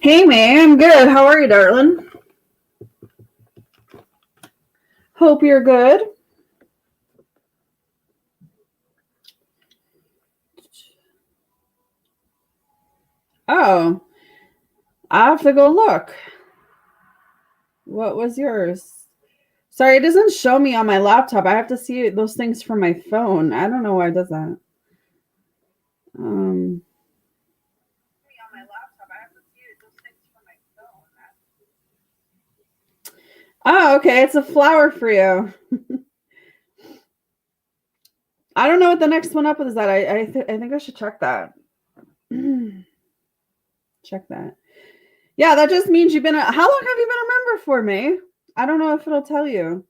Hey, May, I'm good. How are you, darling? Hope you're good. Oh, I have to go look. What was yours? Sorry, it doesn't show me on my laptop. I have to see those things from my phone. I don't know why it does that. Um. Oh, okay. It's a flower for you. I don't know what the next one up is. That I think I should check that. Check that. Yeah, that just means you've been. How long have you been a member for, May? I don't know if it'll tell you.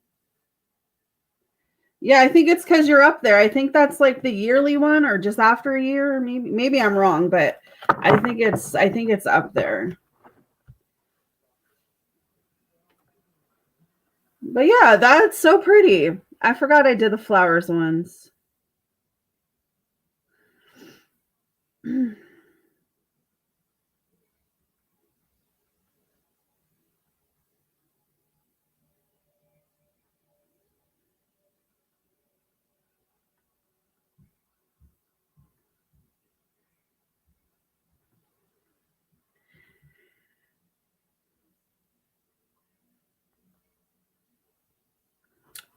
Yeah, I think it's because you're up there. I think that's like the yearly one, or just after a year. Maybe I'm wrong, but I think it's up there. But yeah, that's so pretty. I forgot I did the flowers ones.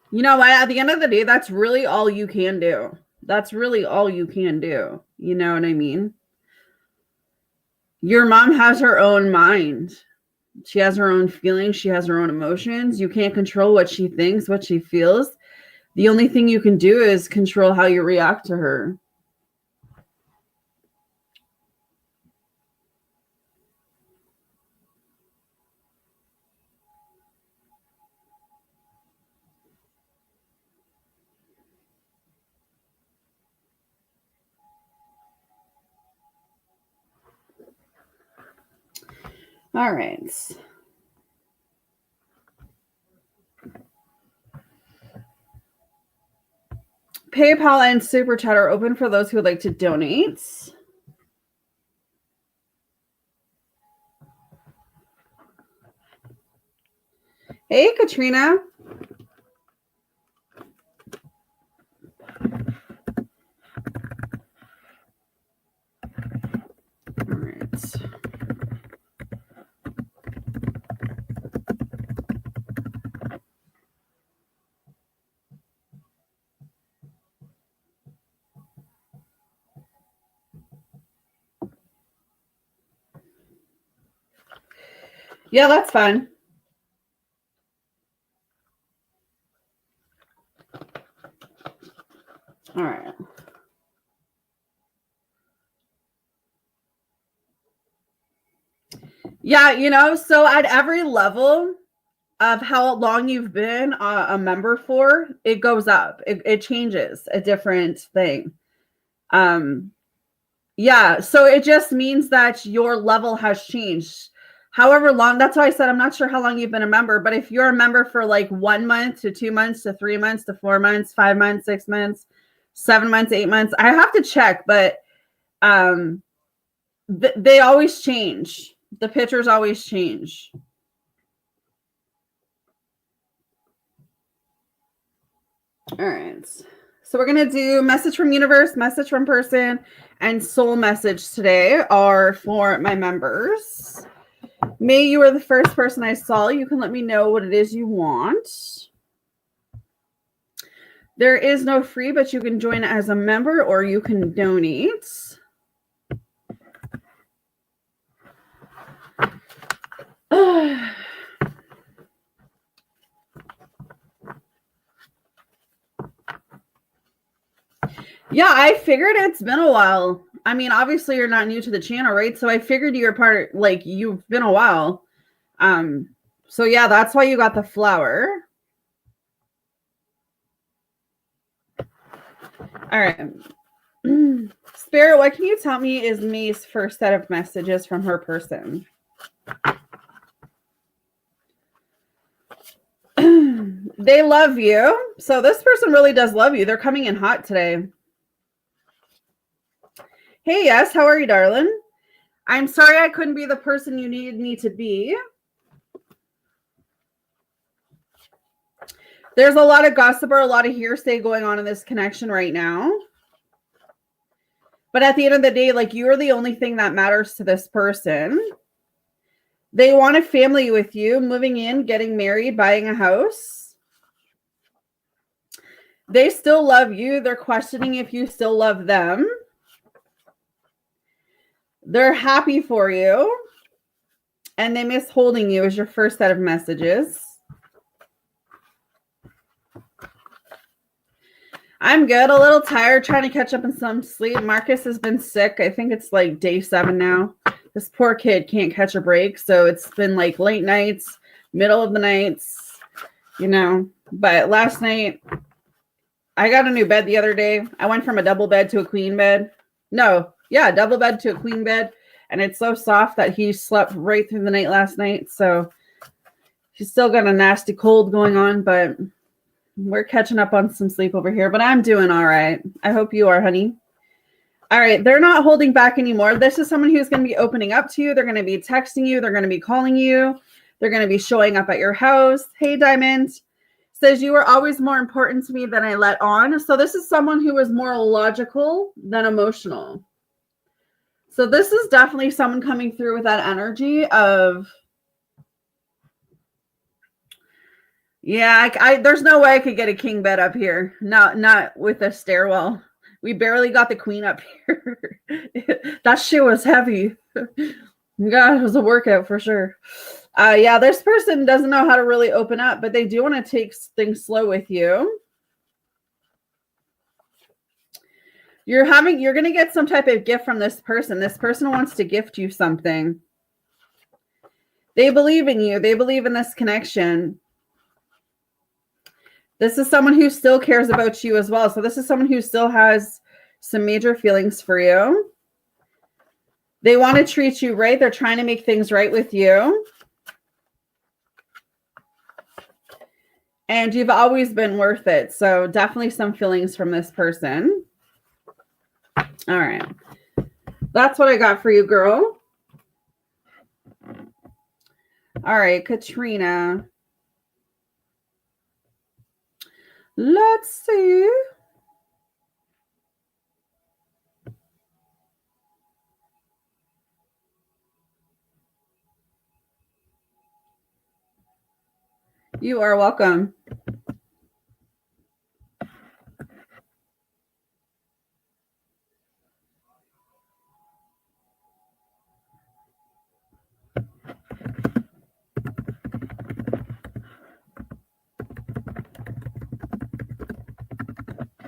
You know what? At the end of the day, that's really all you can do. That's really all you can do. You know what I mean? Your mom has her own mind. She has her own feelings. She has her own emotions. You can't control what she thinks, what she feels. The only thing you can do is control how you react to her. All right. PayPal and Super Chat are open for those who would like to donate. Hey, Katrina. All right. Yeah, that's fine. All right. Yeah, so at every level of how long you've been a member for, it goes up. It changes a different thing. Yeah, so it just means that your level has changed. However long, that's why I said I'm not sure how long you've been a member, but if you're a member for like 1 month to 2 months to 3 months to 4 months, 5 months, 6 months, 7 months, 8 months, I have to check, but they always change. The pictures always change. All right. So we're going to do message from universe, message from person, and soul message today are for my members. May, you are the first person I saw. You can let me know what it is you want. There is no free, but you can join as a member or you can donate. Yeah, I figured it's been a while. I mean, obviously you're not new to the channel, right? So I figured you're part, like, you've been a while. So yeah, that's why you got the flower. All right. Spirit, what can you tell me is May's first set of messages from her person? They love you. So this person really does love you. They're coming in hot today. Hey, yes. How are you, darling? I'm sorry I couldn't be the person you needed me to be. There's a lot of gossip or a lot of hearsay going on in this connection right now. But at the end of the day, like, you're the only thing that matters to this person. They want a family with you, moving in, getting married, buying a house. They still love you. They're questioning if you still love them. They're happy for you. And they miss holding you as your first set of messages. I'm good. A little tired, trying to catch up on some sleep. Marcus has been sick. I think it's like day 7 now. This poor kid can't catch a break. So it's been like late nights, middle of the nights, you know. But last night, I got a new bed the other day. I went from a double bed to a queen bed. No, yeah, double bed to a queen bed. And it's so soft that he slept right through the night last night. So he's still got a nasty cold going on, but we're catching up on some sleep over here. But I'm doing all right. I hope you are, honey. All right. They're not holding back anymore. This is someone who's going to be opening up to you. They're going to be texting you. They're going to be calling you. They're going to be showing up at your house. Hey, Diamond. Says you were always more important to me than I let on. So this is someone who is more logical than emotional. So this is definitely someone coming through with that energy of, yeah, there's no way I could get a king bed up here. Not with a stairwell. We barely got the queen up here. That shit was heavy. God, it was a workout for sure. Yeah, this person doesn't know how to really open up, but they do want to take things slow with you. You're going to get some type of gift from this person. This person wants to gift you something. They believe in you. They believe in this connection. This is someone who still cares about you as well. So this is someone who still has some major feelings for you. They want to treat you right. They're trying to make things right with you. And you've always been worth it. So definitely some feelings from this person. All right. That's what I got for you, girl. All right, Katrina. Let's see. You are welcome.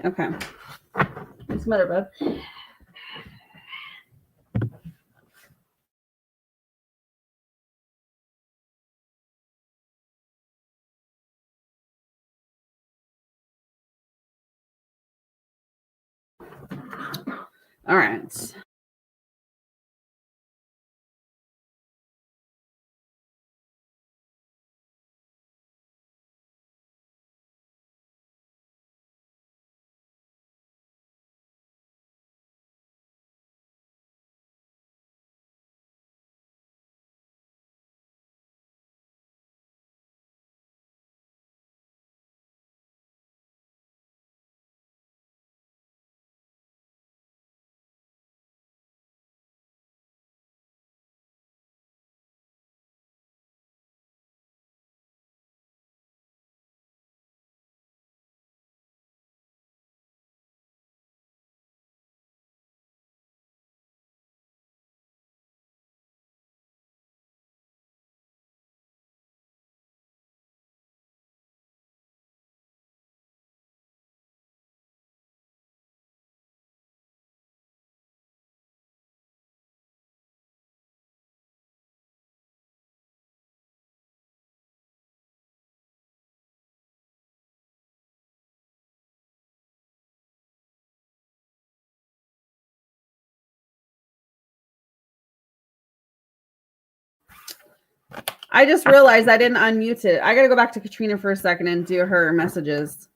Okay. What's the matter, bud? All right. I just realized I didn't unmute it. I got to go back to Katrina for a second and do her messages.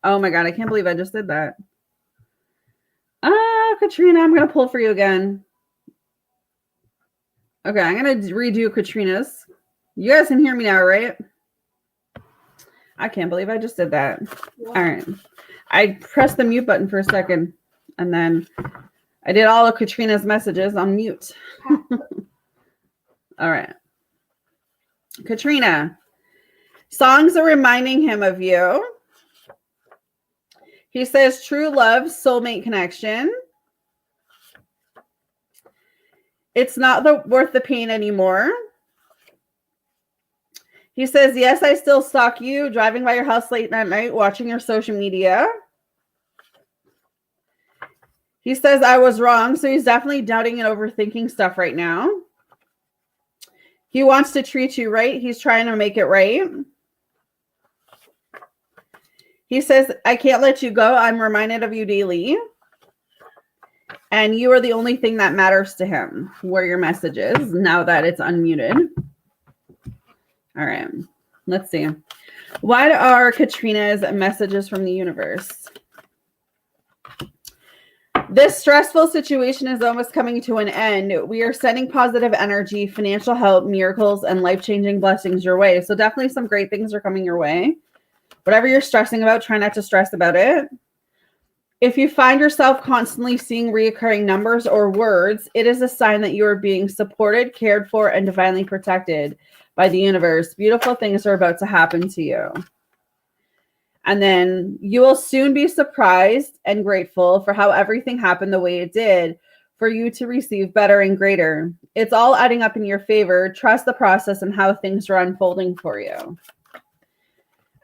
Oh my God. I can't believe I just did that. Katrina, I'm going to pull for you again. Okay, I'm going to redo Katrina's. You guys can hear me now, right? I can't believe I just did that. What? All right. I pressed the mute button for a second, and then I did all of Katrina's messages on mute. All right. Katrina, songs are reminding him of you. He says true love, soulmate connection. It's not worth the pain anymore. He says, yes, I still stalk you, driving by your house late at night, watching your social media. He says, I was wrong. So he's definitely doubting and overthinking stuff right now. He wants to treat you right. He's trying to make it right. He says, I can't let you go. I'm reminded of you daily. And you are the only thing that matters to him. Where your message is now that it's unmuted. All right. Let's see. What are Katrina's messages from the universe? This stressful situation is almost coming to an end. We are sending positive energy, financial help, miracles, and life-changing blessings your way. So definitely some great things are coming your way. Whatever you're stressing about, try not to stress about it. If you find yourself constantly seeing reoccurring numbers or words, it is a sign that you are being supported, cared for, and divinely protected by the universe. Beautiful things are about to happen to you. And then you will soon be surprised and grateful for how everything happened the way it did for you to receive better and greater. It's all adding up in your favor. Trust the process and how things are unfolding for you.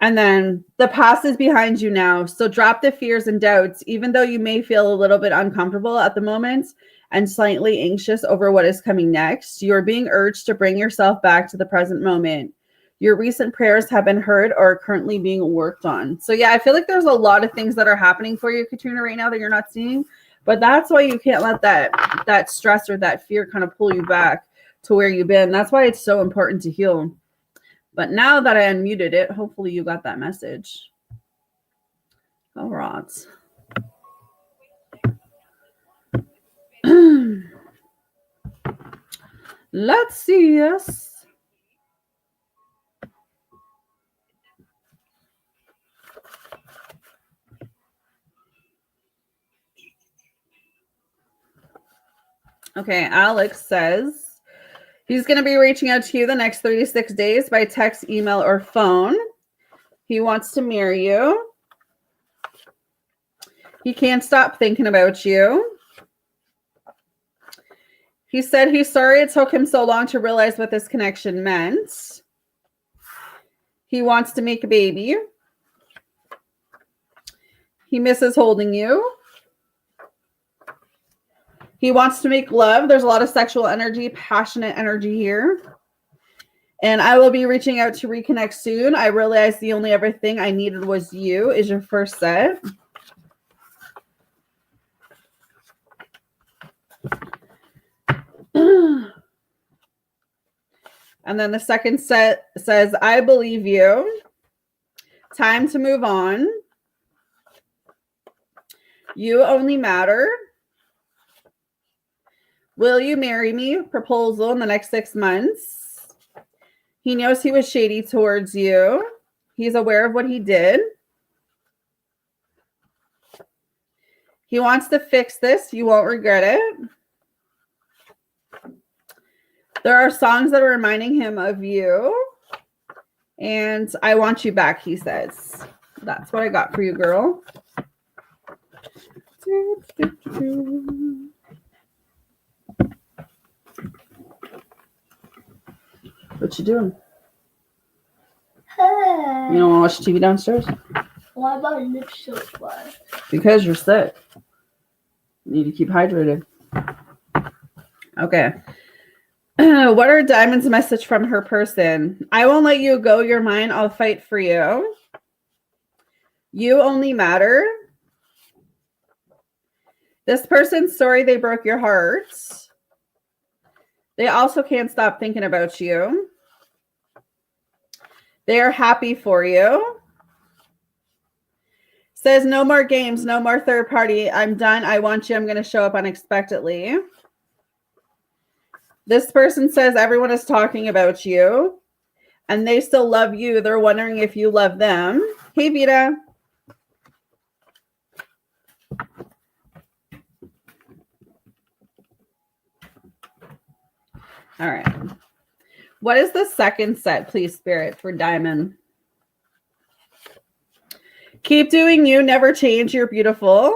And then the past is behind you now. So drop the fears and doubts, even though you may feel a little bit uncomfortable at the moment and slightly anxious over what is coming next. You are being urged to bring yourself back to the present moment. Your recent prayers have been heard or are currently being worked on. So yeah, I feel like there's a lot of things that are happening for you, Katrina, right now that you're not seeing. But that's why you can't let that stress or that fear kind of pull you back to where you've been. That's why it's so important to heal. But now that I unmuted it, hopefully you got that message. All right. Let's see. Yes. Okay, Alex says he's going to be reaching out to you the next 36 days by text, email, or phone. He wants to marry you. He can't stop thinking about you. He said he's sorry it took him so long to realize what this connection meant. He wants to make a baby. He misses holding you. He wants to make love. There's a lot of sexual energy, passionate energy here. And I will be reaching out to reconnect soon. I realized the only other thing I needed was you is your first set. And then the second set says, I believe you. Time to move on. You only matter. Will you marry me? Proposal in the next 6 months. He knows he was shady towards you. He's aware of what he did. He wants to fix this. You won't regret it. There are songs that are reminding him of you. And I want you back, he says. That's what I got for you, girl. What you doing? Hey. You don't want to watch TV downstairs? Why my lips so dry? Because you're sick. You need to keep hydrated. Okay. What are Diamond's message from her person? I won't let you go. You're mine. I'll fight for you. You only matter. This person's sorry they broke your heart. They also can't stop thinking about you. They are happy for you. Says no more games, no more third party. I'm done. I want you. I'm going to show up unexpectedly. This person says everyone is talking about you and they still love you. They're wondering if you love them. Hey, Vita. All right. What is the second set, please, Spirit, for Diamond? Keep doing you. Never change. You're beautiful.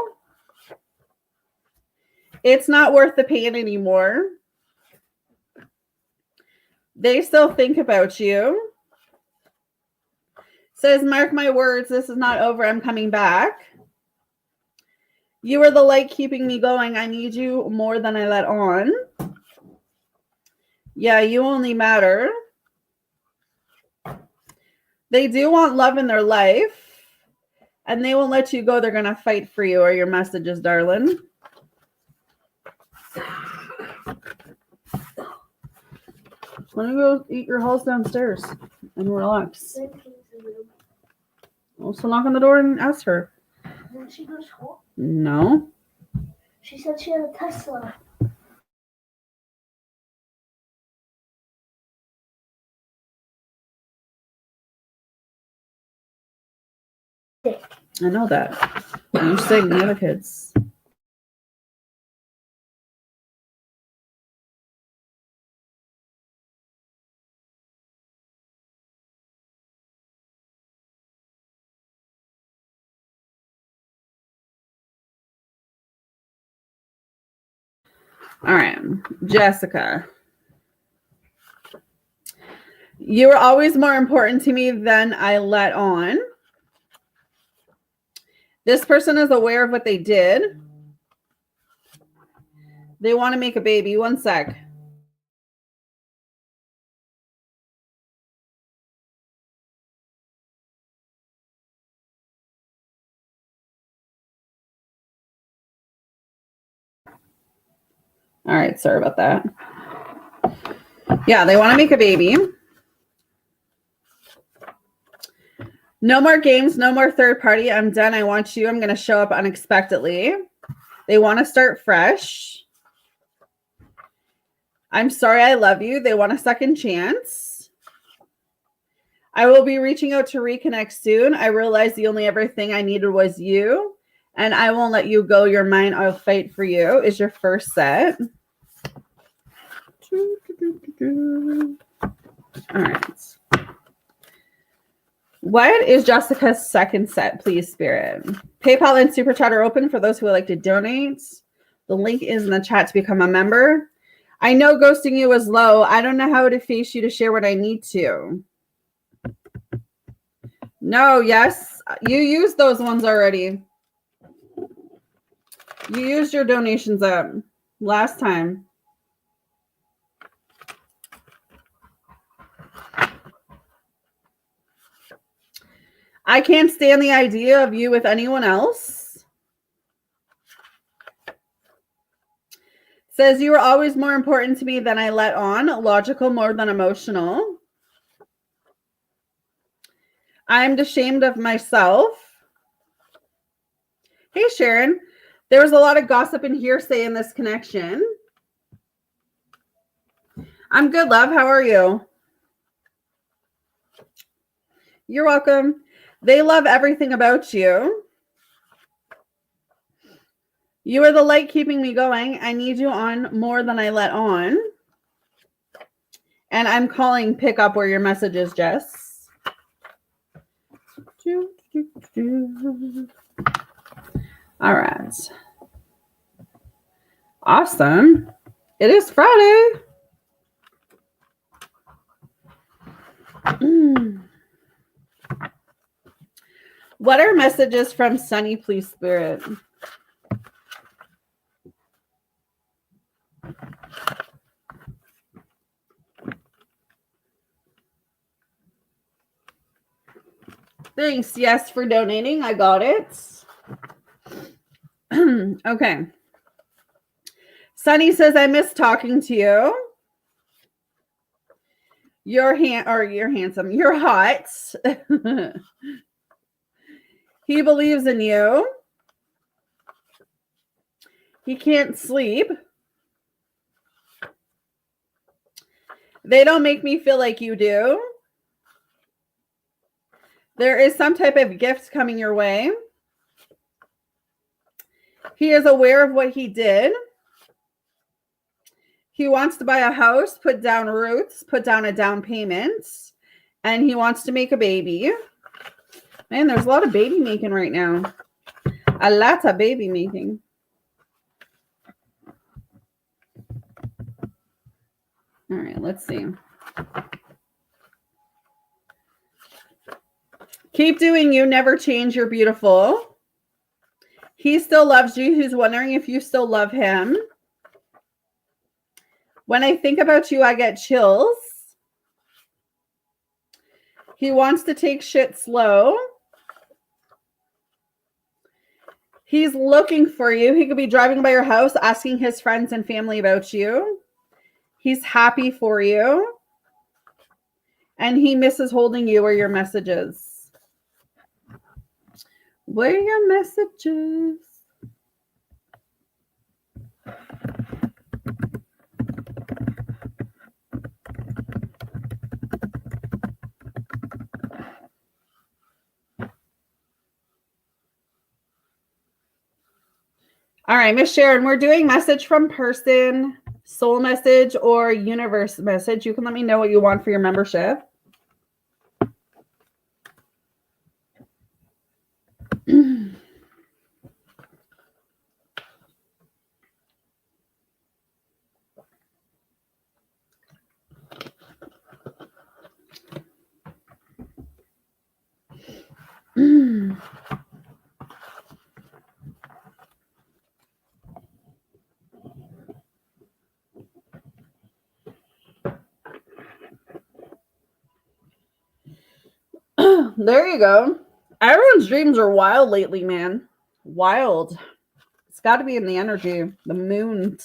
It's not worth the pain anymore. They still think about you. Says, mark my words. This is not over. I'm coming back. You are the light keeping me going. I need you more than I let on. Yeah, you only matter. They do want love in their life, and they won't let you go. They're going to fight for you, or your messages, darling. Why don't you go eat your house downstairs and relax? Also knock on the door and ask her. Didn't she go to school? No. She said she had a Tesla. I know that. I'm saying the other kids. All right, Jessica. You were always more important to me than I let on. This person is aware of what they did. They want to make a baby. One sec. All right, sorry about that. Yeah, they want to make a baby. No more games, no more third party. I'm done. I want you. I'm going to show up unexpectedly. They want to start fresh. I'm sorry, I love you. They want a second chance. I will be reaching out to reconnect soon. I realized the only ever thing I needed was you, and I won't let you go. You're mine. I'll fight for you is your first set. All right. What is Jessica's second set, please, Spirit? PayPal and Super Chat are open for those who would like to donate. The link is in the chat to become a member. I know ghosting you is low. I don't know how to face you to share what I need to. No, yes. You used those ones already. You used your donations up last time. I can't stand the idea of you with anyone else. Says you were always more important to me than I let on. Logical more than emotional. I'm ashamed of myself. Hey, Sharon. There was a lot of gossip and hearsay in this connection. I'm good, love. How are you? You're welcome. They love everything about you. You are the light keeping me going. I need you on more than I let on. And I'm calling pick up where your message is, Jess. All right. Awesome. It is Friday. What are messages from Sunny, please, Spirit? Thanks. Yes, for donating. I got it. Okay. Sunny says, I miss talking to you. You're handsome. You're hot. He believes in you. He can't sleep. They don't make me feel like you do. There is some type of gift coming your way. He is aware of what he did. He wants to buy a house, put down roots, put down a down payment, and he wants to make a baby. Man, there's a lot of baby making right now. A lot of baby making. All right, let's see. Keep doing you. Never change. You're beautiful. He still loves you. He's wondering if you still love him. When I think about you, I get chills. He wants to take shit slow. He's looking for you. He could be driving by your house, asking his friends and family about you. He's happy for you. And he misses holding you or your messages. What are your messages? All right, Miss Sharon, we're doing message from person, soul message, or universe message. You can let me know what you want for your membership. There you go. Everyone's dreams are wild lately, man. Wild. It's got to be in the energy. The moon.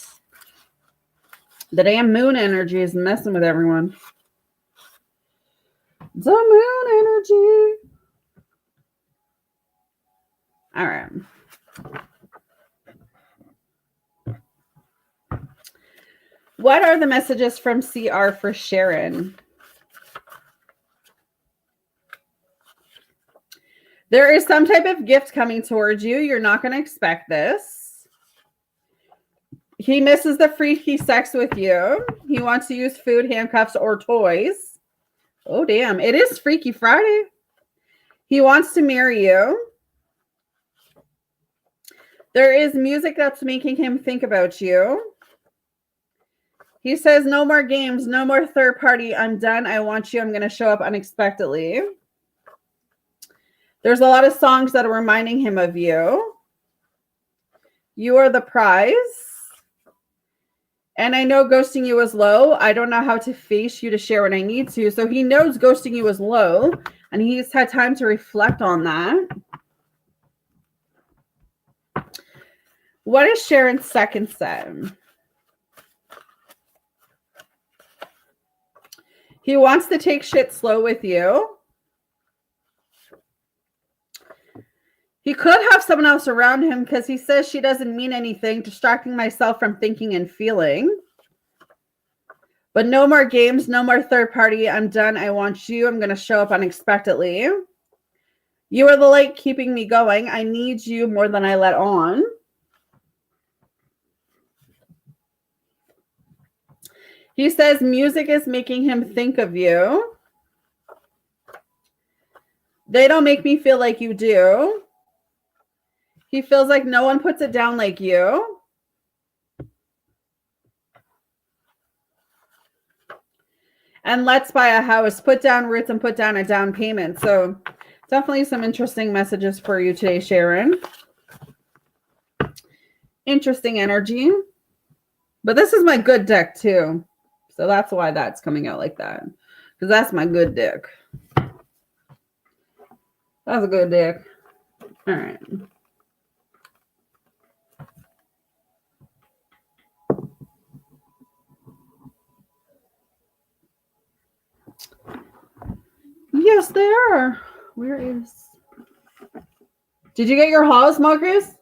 The damn moon energy is messing with everyone. The moon energy. All right. What are the messages from CR for Sharon? There is some type of gift coming towards you. You're not going to expect this. He misses the freaky sex with you. He wants to use food, handcuffs, or toys. Oh, damn. It is Freaky Friday. He wants to marry you. There is music that's making him think about you. He says, no more games, no more third party. I'm done. I want you. I'm going to show up unexpectedly. There's a lot of songs that are reminding him of you. You are the prize. And I know ghosting you is low. I don't know how to face you to share what I need to. So he knows ghosting you is low. And he's had time to reflect on that. What is Sharon's second set? He wants to take shit slow with you. He could have someone else around him because he says she doesn't mean anything, distracting myself from thinking and feeling. But no more games, no more third party. I'm done. I want you. I'm going to show up unexpectedly. You are the light keeping me going. I need you more than I let on. He says music is making him think of you. They don't make me feel like you do. He feels like no one puts it down like you. And let's buy a house. Put down roots and put down a down payment. So definitely some interesting messages for you today, Sharon. Interesting energy. But this is my good deck too. So that's why that's coming out like that. Because that's my good deck. That's a good deck. All right. Yes, they are. Where is... Did you get your house, Marcus?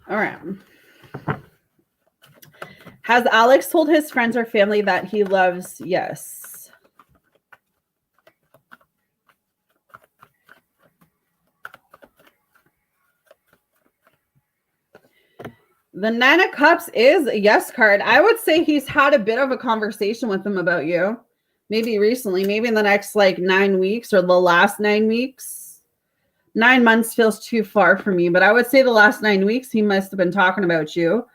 All right. Has Alex told his friends or family that he loves? Yes. The Nine of Cups is a yes card. I would say he's had a bit of a conversation with them about you. Maybe recently, maybe in the next like 9 weeks or the last 9 weeks. 9 months feels too far for me, but I would say the last 9 weeks he must have been talking about you,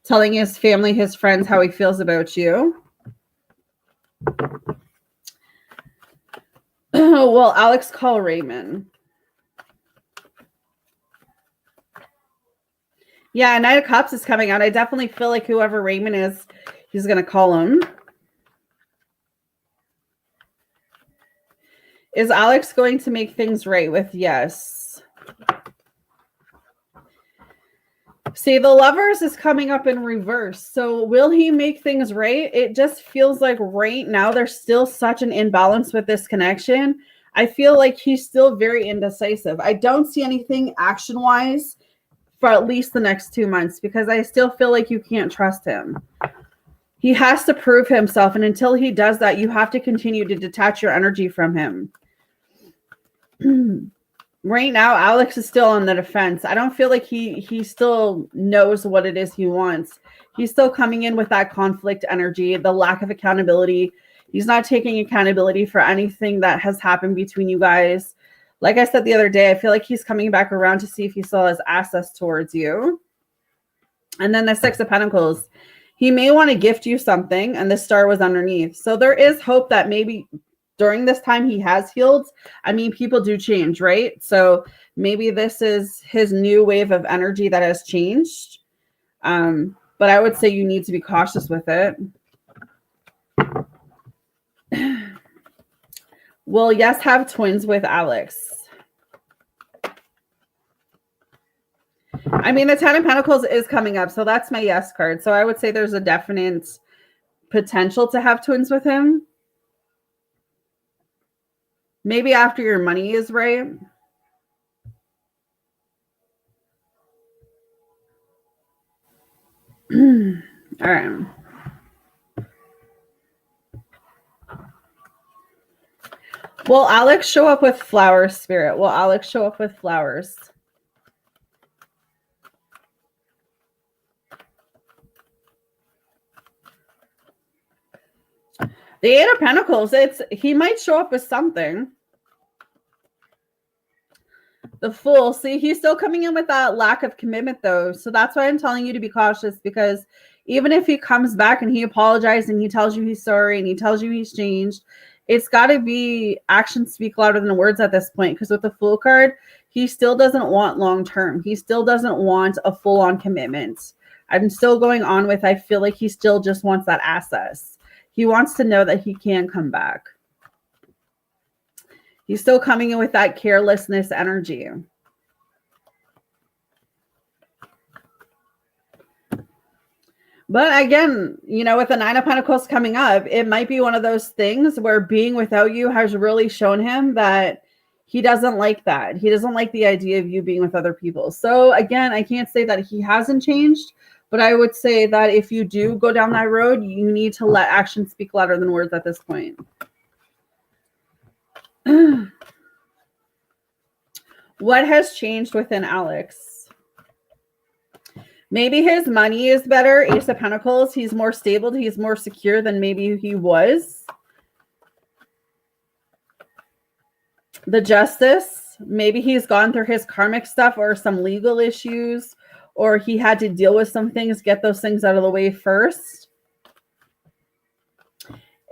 telling his family, his friends how he feels about you. Well, Alex, call Raymond. Yeah, Knight of Cups is coming out. I definitely feel like whoever Raymond is, he's going to call him. Is Alex going to make things right with yes? See, the Lovers is coming up in reverse. So will he make things right? It just feels like right now there's still such an imbalance with this connection. I feel like he's still very indecisive. I don't see anything action-wise for at least the next 2 months because I still feel like you can't trust him. He has to prove himself. And until he does that, you have to continue to detach your energy from him. Right now, Alex is still on the defense. I don't feel like he still knows what it is he wants. He's still coming in with that conflict energy, the lack of accountability. He's not taking accountability for anything that has happened between you guys. Like I said the other day, I feel like he's coming back around to see if he still has access towards you. And then the Six of Pentacles. He may want to gift you something, and the star was underneath. So there is hope that maybe during this time he has healed. I mean, people do change, right? So maybe this is his new wave of energy that has changed. But I would say you need to be cautious with it. Will yes have twins with Alex? I mean, the Ten of Pentacles is coming up, so that's my yes card. So I would say there's a definite potential to have twins with him. Maybe after your money is right. All right. Will Alex show up with flowers, Spirit? Will Alex show up with flowers? The Eight of Pentacles, he might show up with something. The Fool. See, he's still coming in with that lack of commitment, though. So that's why I'm telling you to be cautious, because even if he comes back and he apologized and he tells you he's sorry and he tells you he's changed, it's got to be actions speak louder than words at this point. Because with the Fool card, he still doesn't want long-term. He still doesn't want a full-on commitment. I'm still going on with, I feel like he still just wants that access. He wants to know that he can come back. He's still coming in with that carelessness energy. But again, you know, with the Nine of Pentacles coming up, it might be one of those things where being without you has really shown him that he doesn't like that. He doesn't like the idea of you being with other people. So again, I can't say that he hasn't changed, but I would say that if you do go down that road, you need to let actions speak louder than words at this point. What has changed within Alex? Maybe his money is better. Ace of Pentacles. He's more stable. He's more secure than maybe he was. The Justice. maybe he's gone through his karmic stuff or some legal issues, or he had to deal with some things, get those things out of the way first.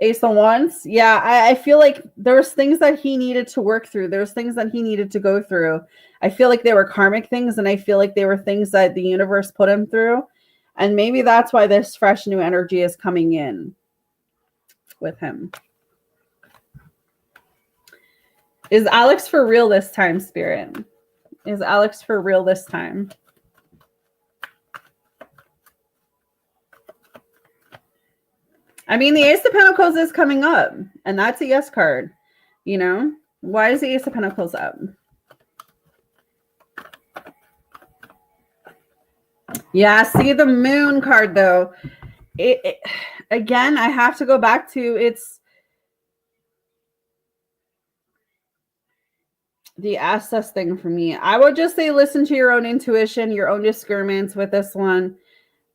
Ace of Wands. Yeah, I feel like there's things that he needed to work through. There's things that he needed to go through. I feel like they were karmic things, and I feel like they were things that the universe put him through. And maybe that's why this fresh new energy is coming in with him. Is Alex for real this time, Spirit? Is Alex for real this time? I mean, the Ace of Pentacles is coming up, and that's a yes card. You know? Why is the Ace of Pentacles up? Yeah, see the Moon card, though. Again, I have to go back to it's the access thing for me. I would just say listen to your own intuition, your own discernments with this one.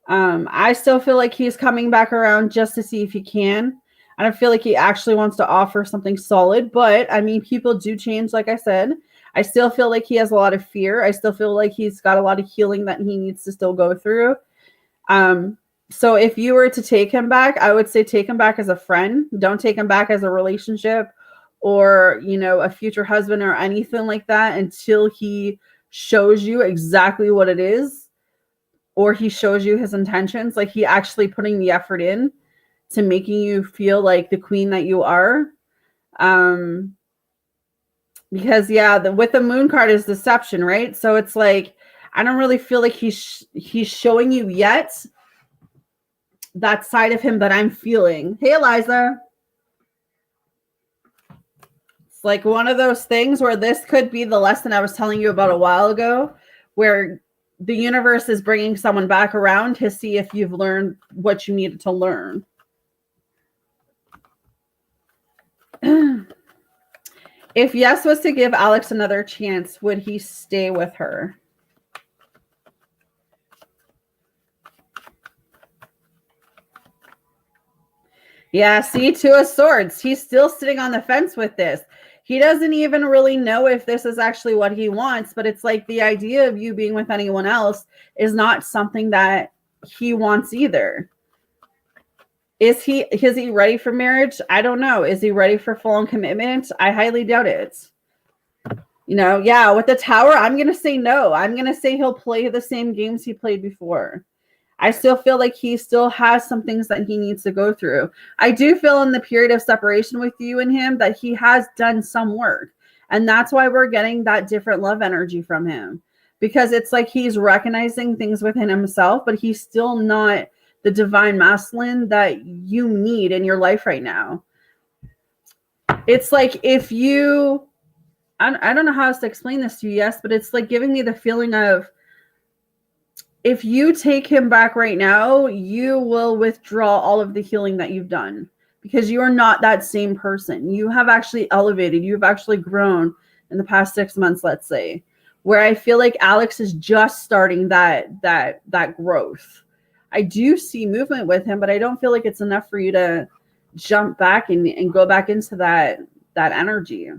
I still feel like he's coming back around just to see if he can. I don't feel like he actually wants to offer something solid, but I mean, people do change, like I said. I still feel like he has a lot of fear. I still feel like he's got a lot of healing that he needs to still go through. So if you were to take him back, I would say take him back as a friend. Don't take him back as a relationship or, you know, a future husband or anything like that until he shows you exactly what it is. Or he shows you his intentions, like he actually putting the effort in to making you feel like the queen that you are. Because yeah, with the Moon card is deception, right? So it's like, I don't really feel like he's showing you yet that side of him that I'm feeling. Hey, Eliza. It's like one of those things where this could be the lesson I was telling you about a while ago, where the universe is bringing someone back around to see if you've learned what you needed to learn. If yes was to give Alex another chance, would he stay with her? Yeah, see, Two of Swords. He's still sitting on the fence with this. He doesn't even really know if this is actually what he wants, but it's like the idea of you being with anyone else is not something that he wants either. Is he ready for marriage? I don't know. Is he ready for full-on commitment? I highly doubt it. You know, yeah, with the Tower, I'm going to say no. I'm going to say he'll play the same games he played before. I still feel like he still has some things that he needs to go through. I do feel in the period of separation with you and him that he has done some work. And that's why we're getting that different love energy from him. Because it's like he's recognizing things within himself, but he's still not the divine masculine that you need in your life right now. It's like if you, I don't know how else to explain this to you, yes, but it's like giving me the feeling of, if you take him back right now, you will withdraw all of the healing that you've done because you are not that same person. You have actually elevated. You've actually grown in the past 6 months, let's say, where I feel like Alex is just starting that growth. I do see movement with him, but I don't feel like it's enough for you to jump back and go back into that energy.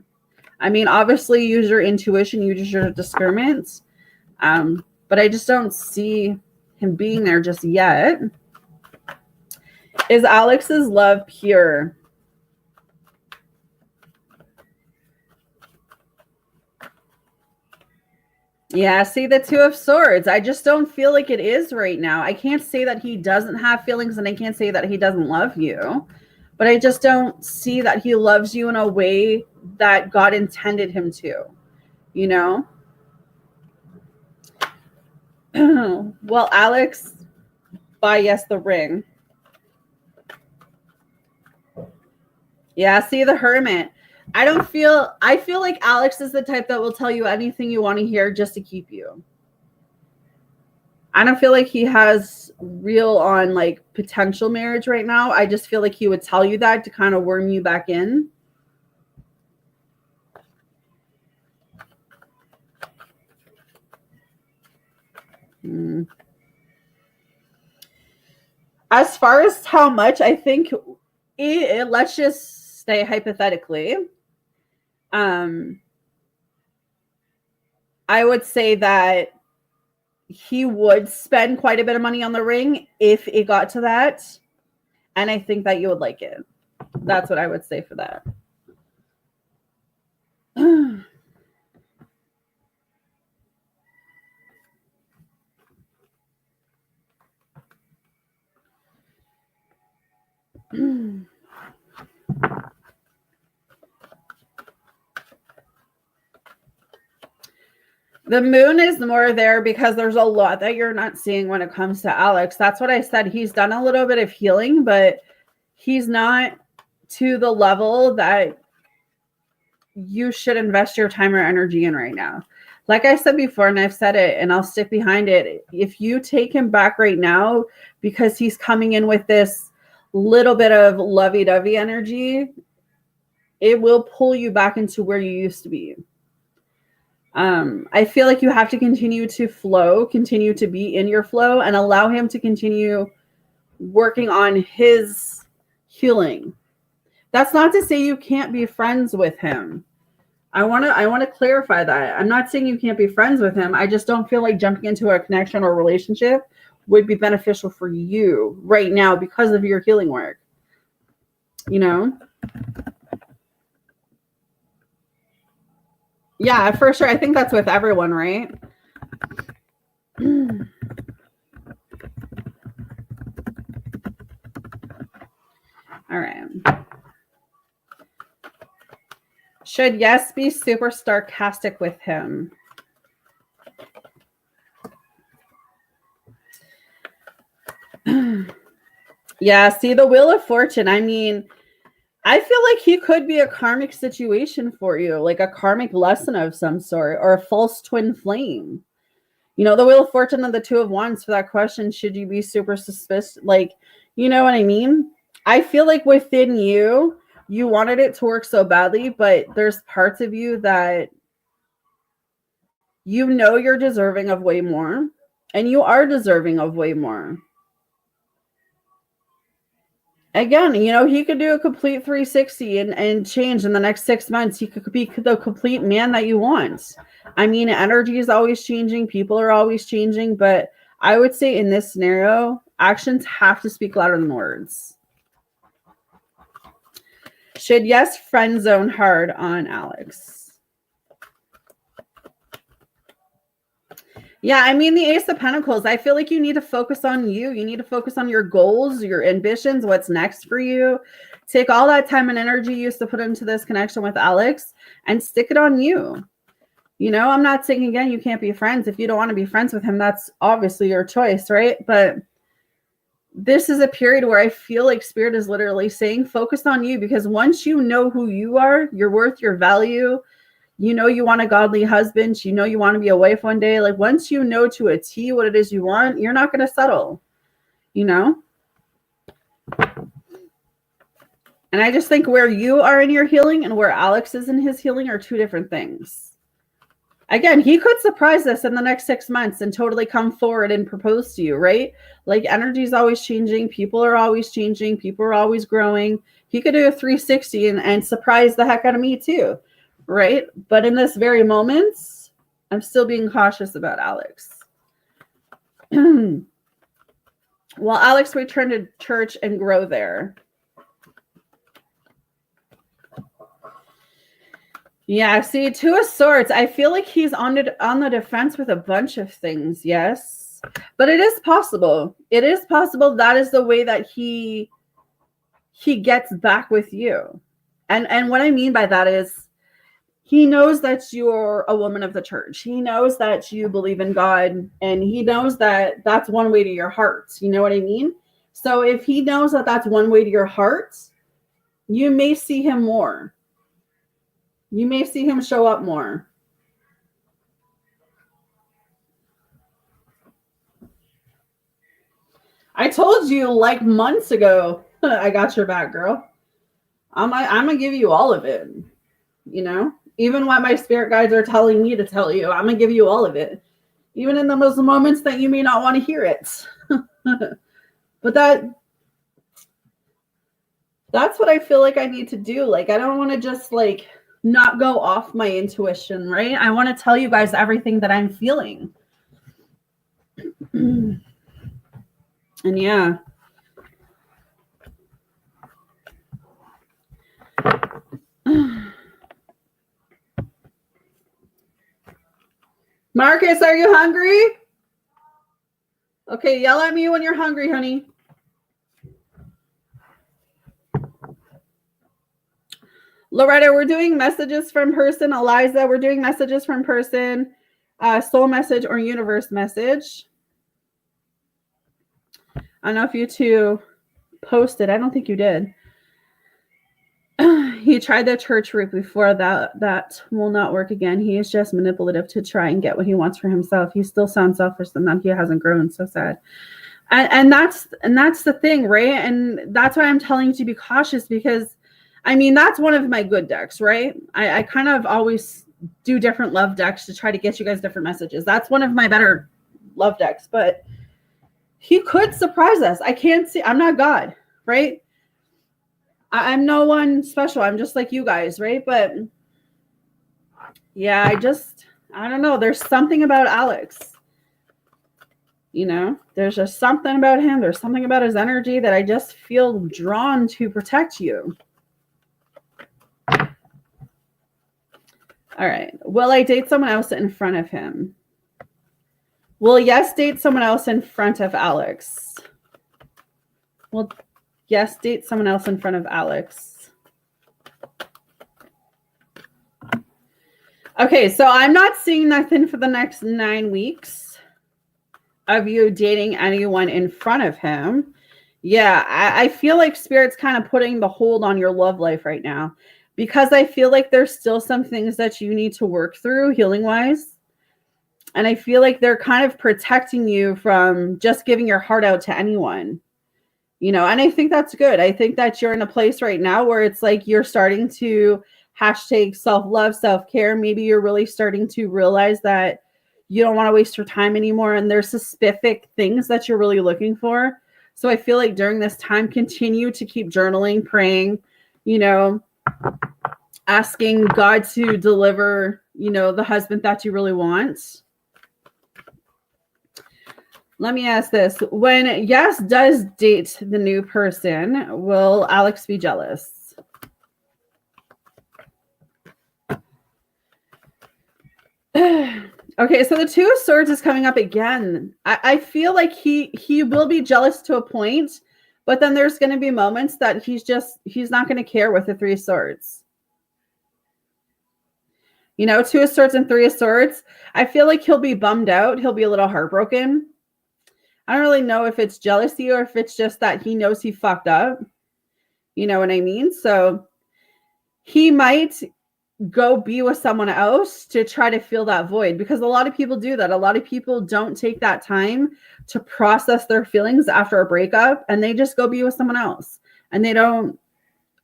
I mean, obviously use your intuition, use your discernments. But I just don't see him being there just yet. Is Alex's love pure? Yeah, see the Two of Swords. I just don't feel like it is right now. I can't say that he doesn't have feelings and I can't say that he doesn't love you. But I just don't see that he loves you in a way that God intended him to. You know? Well, Alex, buy yes the ring. Yeah, see the Hermit. I feel like Alex is the type that will tell you anything you want to hear just to keep you. I don't feel like he has real on like potential marriage right now. I just feel like he would tell you that to kind of worm you back in. As far as how much, I think let's just stay hypothetically. I would say that he would spend quite a bit of money on the ring if it got to that. And I think that you would like it. That's what I would say for that. The moon is more there because there's a lot that you're not seeing when it comes to Alex. That's what I said. He's done a little bit of healing, but he's not to the level that you should invest your time or energy in right now. Like I said before, and I've said it, and I'll stick behind it. If you take him back right now because he's coming in with this little bit of lovey-dovey energy, it will pull you back into where you used to be. I feel like you have to continue to flow, continue to be in your flow, and allow him to continue working on his healing. That's not to say you can't be friends with him. I want to clarify that. I'm not saying you can't be friends with him. I just don't feel like jumping into a connection or relationship would be beneficial for you right now because of your healing work. You know? Yeah, for sure. I think that's with everyone, right? All right. Should yes be super sarcastic with him? Yeah, see the Wheel of Fortune. I mean, I feel like he could be a karmic situation for you, like a karmic lesson of some sort, or a false twin flame. You know, the Wheel of Fortune and the Two of Wands for that question, should you be super suspicious? Like, you know what I mean? I feel like within you, you wanted it to work so badly, but there's parts of you that you know you're deserving of way more, and you are deserving of way more. Again, you know, he could do a complete 360 and change in the next 6 months. He could be the complete man that you want. I mean, energy is always changing. People are always changing. But I would say in this scenario, actions have to speak louder than words. Should yes friend zone hard on Alex? Yeah, I mean, the Ace of Pentacles, I feel like you need to focus on you. You need to focus on your goals, your ambitions, what's next for you. Take all that time and energy you used to put into this connection with Alex and stick it on you. You know, I'm not saying, again, you can't be friends. If you don't want to be friends with him, that's obviously your choice, right? But this is a period where I feel like Spirit is literally saying, focus on you, because once you know who you are, your worth, your value, you know you want a godly husband, you know you want to be a wife one day. Like, once you know to a T what it is you want, you're not going to settle, you know? And I just think where you are in your healing and where Alex is in his healing are two different things. Again, he could surprise us in the next 6 months and totally come forward and propose to you, right? Like, energy is always changing. People are always changing. People are always growing. He could do a 360 and surprise the heck out of me too. Right? But in this very moment, I'm still being cautious about Alex. Well, Alex returned to church and grow there. Yeah, see, Two of Swords. I feel like he's on the defense with a bunch of things, yes. But it is possible. It is possible that is the way that he gets back with you. And what I mean by that is, he knows that you're a woman of the church. He knows that you believe in God, and he knows that that's one way to your heart. You know what I mean? So if he knows that that's one way to your heart, you may see him more. You may see him show up more. I told you like months ago, I got your back, girl. I'm going to give you all of it, you know? Even what my spirit guides are telling me to tell you, I'm going to give you all of it. Even in those moments that you may not want to hear it. But that's what I feel like I need to do. Like, I don't want to just like not go off my intuition, right? I want to tell you guys everything that I'm feeling. And yeah. Marcus, are you hungry? Okay, yell at me when you're hungry, honey. Loretta, we're doing messages from person. Eliza, we're doing messages from person, soul message or universe message. I don't know if you two posted. I don't think you did. He tried the church route before. That will not work again. He is just manipulative to try and get what he wants for himself. He still sounds selfish and that he hasn't grown. So sad. And that's the thing, right? And that's why I'm telling you to be cautious, because I mean, that's one of my good decks, right? I kind of always do different love decks to try to get you guys different messages. That's one of my better love decks, but he could surprise us. I can't see. I'm not God, right? I'm no one special. I'm just like you guys, right? But yeah, I don't know. There's something about Alex. You know, there's just something about him. There's something about his energy that I just feel drawn to protect you. All right. Will I date someone else in front of him? Will yes date someone else in front of Alex? Well, yes, date someone else in front of Alex. Okay, so I'm not seeing nothing for the next 9 weeks of you dating anyone in front of him. Yeah, I feel like Spirit's kind of putting the hold on your love life right now, because I feel like there's still some things that you need to work through healing-wise. And I feel like they're kind of protecting you from just giving your heart out to anyone. You know, and I think that's good. I think that you're in a place right now where it's like you're starting to hashtag self-love, self-care. Maybe you're really starting to realize that you don't want to waste your time anymore. And there's specific things that you're really looking for. So I feel like during this time, continue to keep journaling, praying, you know, asking God to deliver, you know, the husband that you really want. Let me ask this. When yes does date the new person, will Alex be jealous? Okay, so the Two of Swords is coming up again. I feel like he will be jealous to a point, but then there's going to be moments that he's not going to care with the Three of Swords. You know, Two of Swords and Three of Swords. I feel like he'll be bummed out. He'll be a little heartbroken. I don't really know if it's jealousy or if it's just that he knows he fucked up. You know what I mean? So he might go be with someone else to try to fill that void, because a lot of people do that. A lot of people don't take that time to process their feelings after a breakup, and they just go be with someone else, and they don't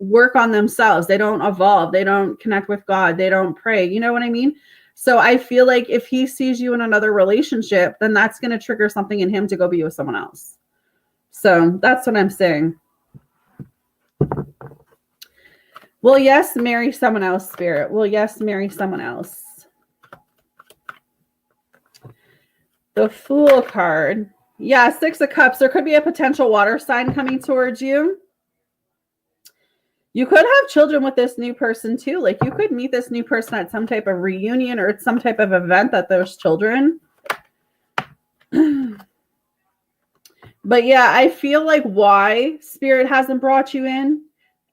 work on themselves. They don't evolve. They don't connect with God. They don't pray. You know what I mean? So I feel like if he sees you in another relationship, then that's going to trigger something in him to go be with someone else. So that's what I'm saying. Will yes marry someone else, Spirit? Will yes marry someone else? The Fool card. Yeah, Six of Cups. There could be a potential water sign coming towards you. You could have children with this new person too. Like you could meet this new person at some type of reunion or at some type of event that there's children. But yeah, I feel like why Spirit hasn't brought you in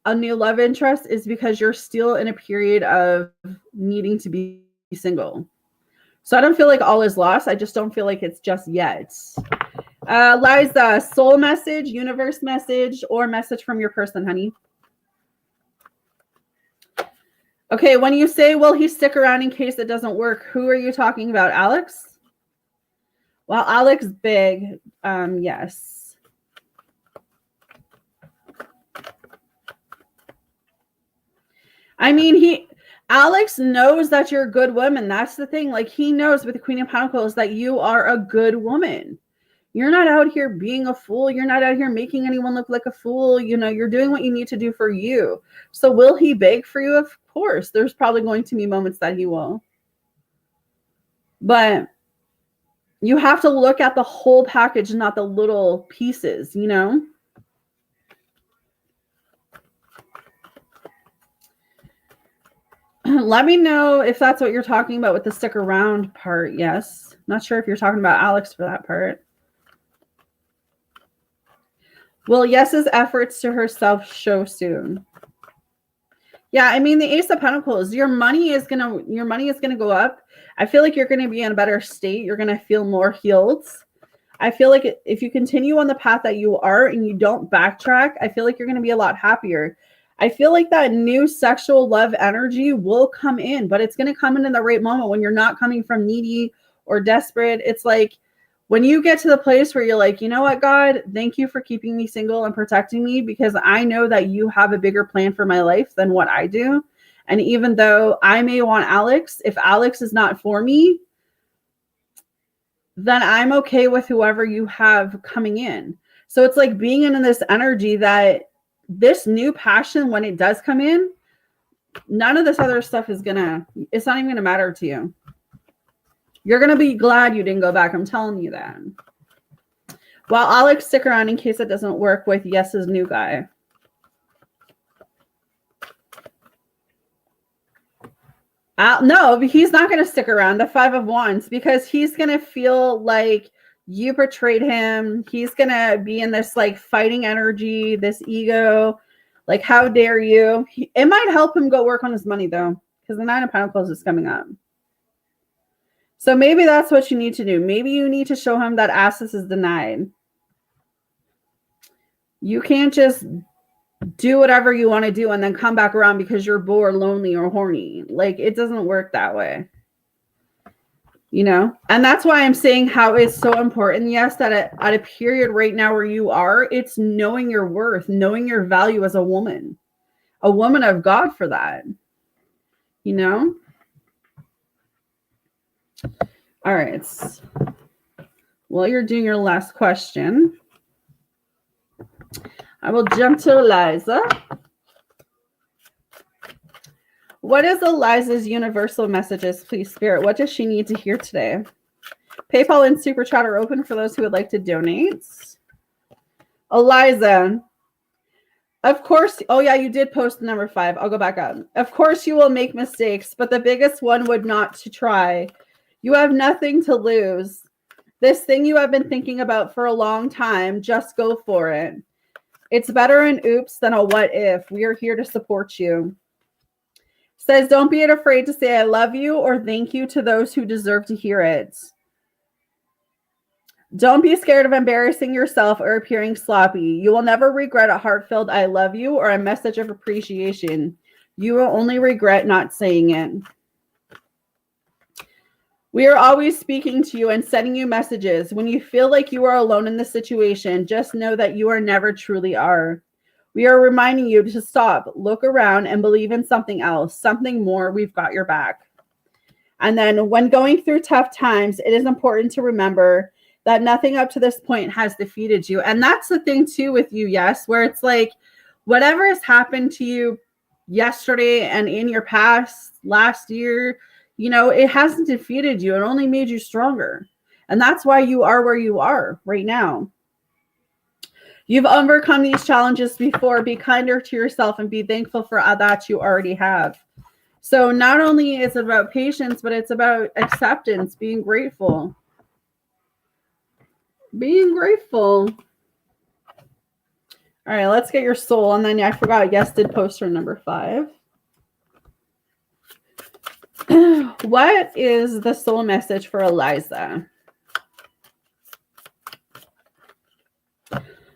a new love interest is because you're still in a period of needing to be single. So I don't feel like all is lost. I just don't feel like it's just yet. Liza, soul message, universe message, or message from your person, honey. Okay, when you say, will he stick around in case it doesn't work, who are you talking about? Alex? Well, Alex big, yes. I mean, Alex knows that you're a good woman. That's the thing. Like, he knows with the Queen of Pentacles that you are a good woman. You're not out here being a fool. You're not out here making anyone look like a fool. You know, you're doing what you need to do for you. So will he beg for you? Of course. There's probably going to be moments that he will. But you have to look at the whole package, not the little pieces, you know? Let me know if that's what you're talking about with the stick around part. Yes. Not sure if you're talking about Alex for that part. Will Yes's efforts to herself show soon? Yeah, I mean, the Ace of Pentacles, your money is gonna go up. I feel like you're gonna be in a better state. You're gonna feel more healed. I feel like if you continue on the path that you are and you don't backtrack, I feel like you're gonna be a lot happier. I feel like that new sexual love energy will come in, but it's gonna come in the right moment when you're not coming from needy or desperate. It's like when you get to the place where you're like, you know what, God, thank you for keeping me single and protecting me, because I know that you have a bigger plan for my life than what I do. And even though I may want Alex, if Alex is not for me, then I'm okay with whoever you have coming in. So it's like being in this energy that this new passion, when it does come in, none of this other stuff it's not even gonna matter to you. You're going to be glad you didn't go back. I'm telling you that. Well, Alex, stick around in case it doesn't work with Yes's new guy. No, he's not going to stick around, the Five of Wands, because he's going to feel like you betrayed him. He's going to be in this like fighting energy, this ego. Like, how dare you? It might help him go work on his money, though, because the Nine of Pentacles is coming up. So maybe that's what you need to do. Maybe you need to show him that access is denied. You can't just do whatever you want to do and then come back around because you're bored, lonely, or horny. Like, it doesn't work that way. You know? And that's why I'm saying how it's so important. Yes, that at a period right now where you are, it's knowing your worth, knowing your value as a woman of God for that. You know? All right. While you're doing your last question, I will jump to Eliza. What is Eliza's universal messages, please, Spirit? What does she need to hear today? PayPal and Super Chat are open for those who would like to donate. Eliza, of course. Oh, yeah, you did post number 5. I'll go back up. Of course, you will make mistakes, but the biggest one would not to try. You have nothing to lose. This thing you have been thinking about for a long time, just go for it. It's better an oops than a what if. We are here to support you. Says, don't be afraid to say I love you or thank you to those who deserve to hear it. Don't be scared of embarrassing yourself or appearing sloppy. You will never regret a heartfelt I love you or a message of appreciation. You will only regret not saying it. We are always speaking to you and sending you messages. When you feel like you are alone in this situation, just know that you are never truly are. We are reminding you to stop, look around, and believe in something else, something more. We've got your back. And then when going through tough times, it is important to remember that nothing up to this point has defeated you. And that's the thing, too, with you, yes, where it's like whatever has happened to you yesterday and in your past, last year, you know, it hasn't defeated you. It only made you stronger. And that's why you are where you are right now. You've overcome these challenges before. Be kinder to yourself and be thankful for that you already have. So not only is it about patience, but it's about acceptance, being grateful. Being grateful. All right, let's get your soul. And then I forgot, Yes did post her number 5. What is the soul message for Eliza?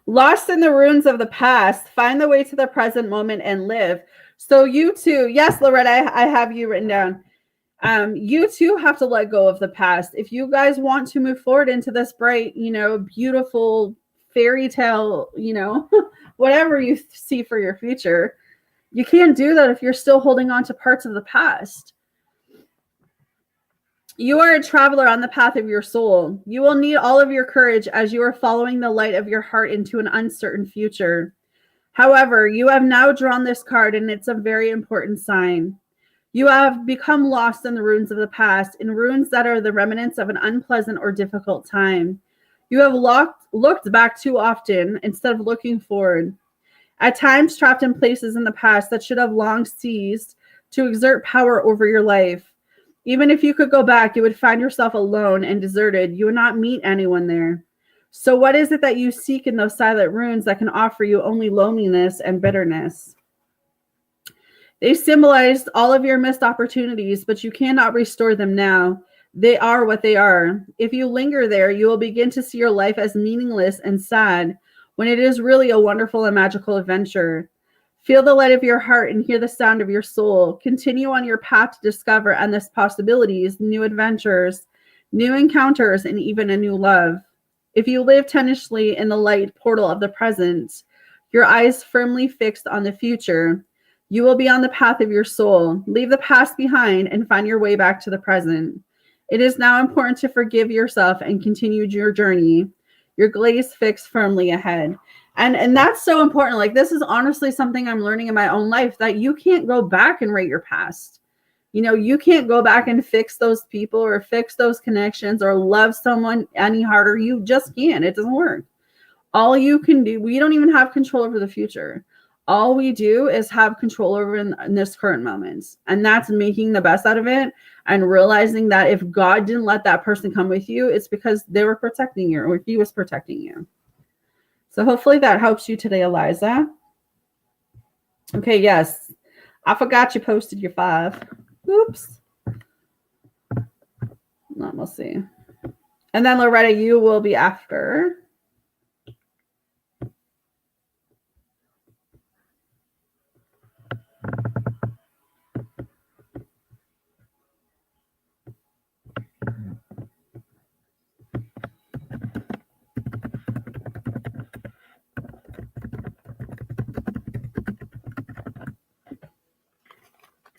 Lost in the ruins of the past, find the way to the present moment and live. So you too, yes, Loretta, I have you written down. You too have to let go of the past. If you guys want to move forward into this bright, you know, beautiful fairy tale, you know, whatever you see for your future, you can't do that if you're still holding on to parts of the past. You are a traveler on the path of your soul. You will need all of your courage as you are following the light of your heart into an uncertain future. However, you have now drawn this card, and it's a very important sign. You have become lost in the ruins of the past, in ruins that are the remnants of an unpleasant or difficult time. You have looked back too often instead of looking forward. At times, trapped in places in the past that should have long ceased to exert power over your life. Even if you could go back, you would find yourself alone and deserted. You would not meet anyone there. So, what is it that you seek in those silent ruins that can offer you only loneliness and bitterness? They symbolized all of your missed opportunities, but you cannot restore them now. They are what they are. If you linger there, you will begin to see your life as meaningless and sad when it is really a wonderful and magical adventure. Feel the light of your heart and hear the sound of your soul. Continue on your path to discover endless possibilities, new adventures, new encounters, and even a new love. If you live tenaciously in the light portal of the present, your eyes firmly fixed on the future, you will be on the path of your soul. Leave the past behind and find your way back to the present. It is now important to forgive yourself and continue your journey. Your gaze fixed firmly ahead. And that's so important. Like, this is honestly something I'm learning in my own life, that you can't go back and rate your past. You know, you can't go back and fix those people or fix those connections or love someone any harder. You just can't. It doesn't work. All you can do, we don't even have control over the future. All we do is have control over in this current moment. And that's making the best out of it and realizing that if God didn't let that person come with you, it's because they were protecting you, or he was protecting you. So hopefully that helps you today, Eliza. Okay, yes. I forgot you posted your 5. Oops. We'll see. And then Loretta, you will be after.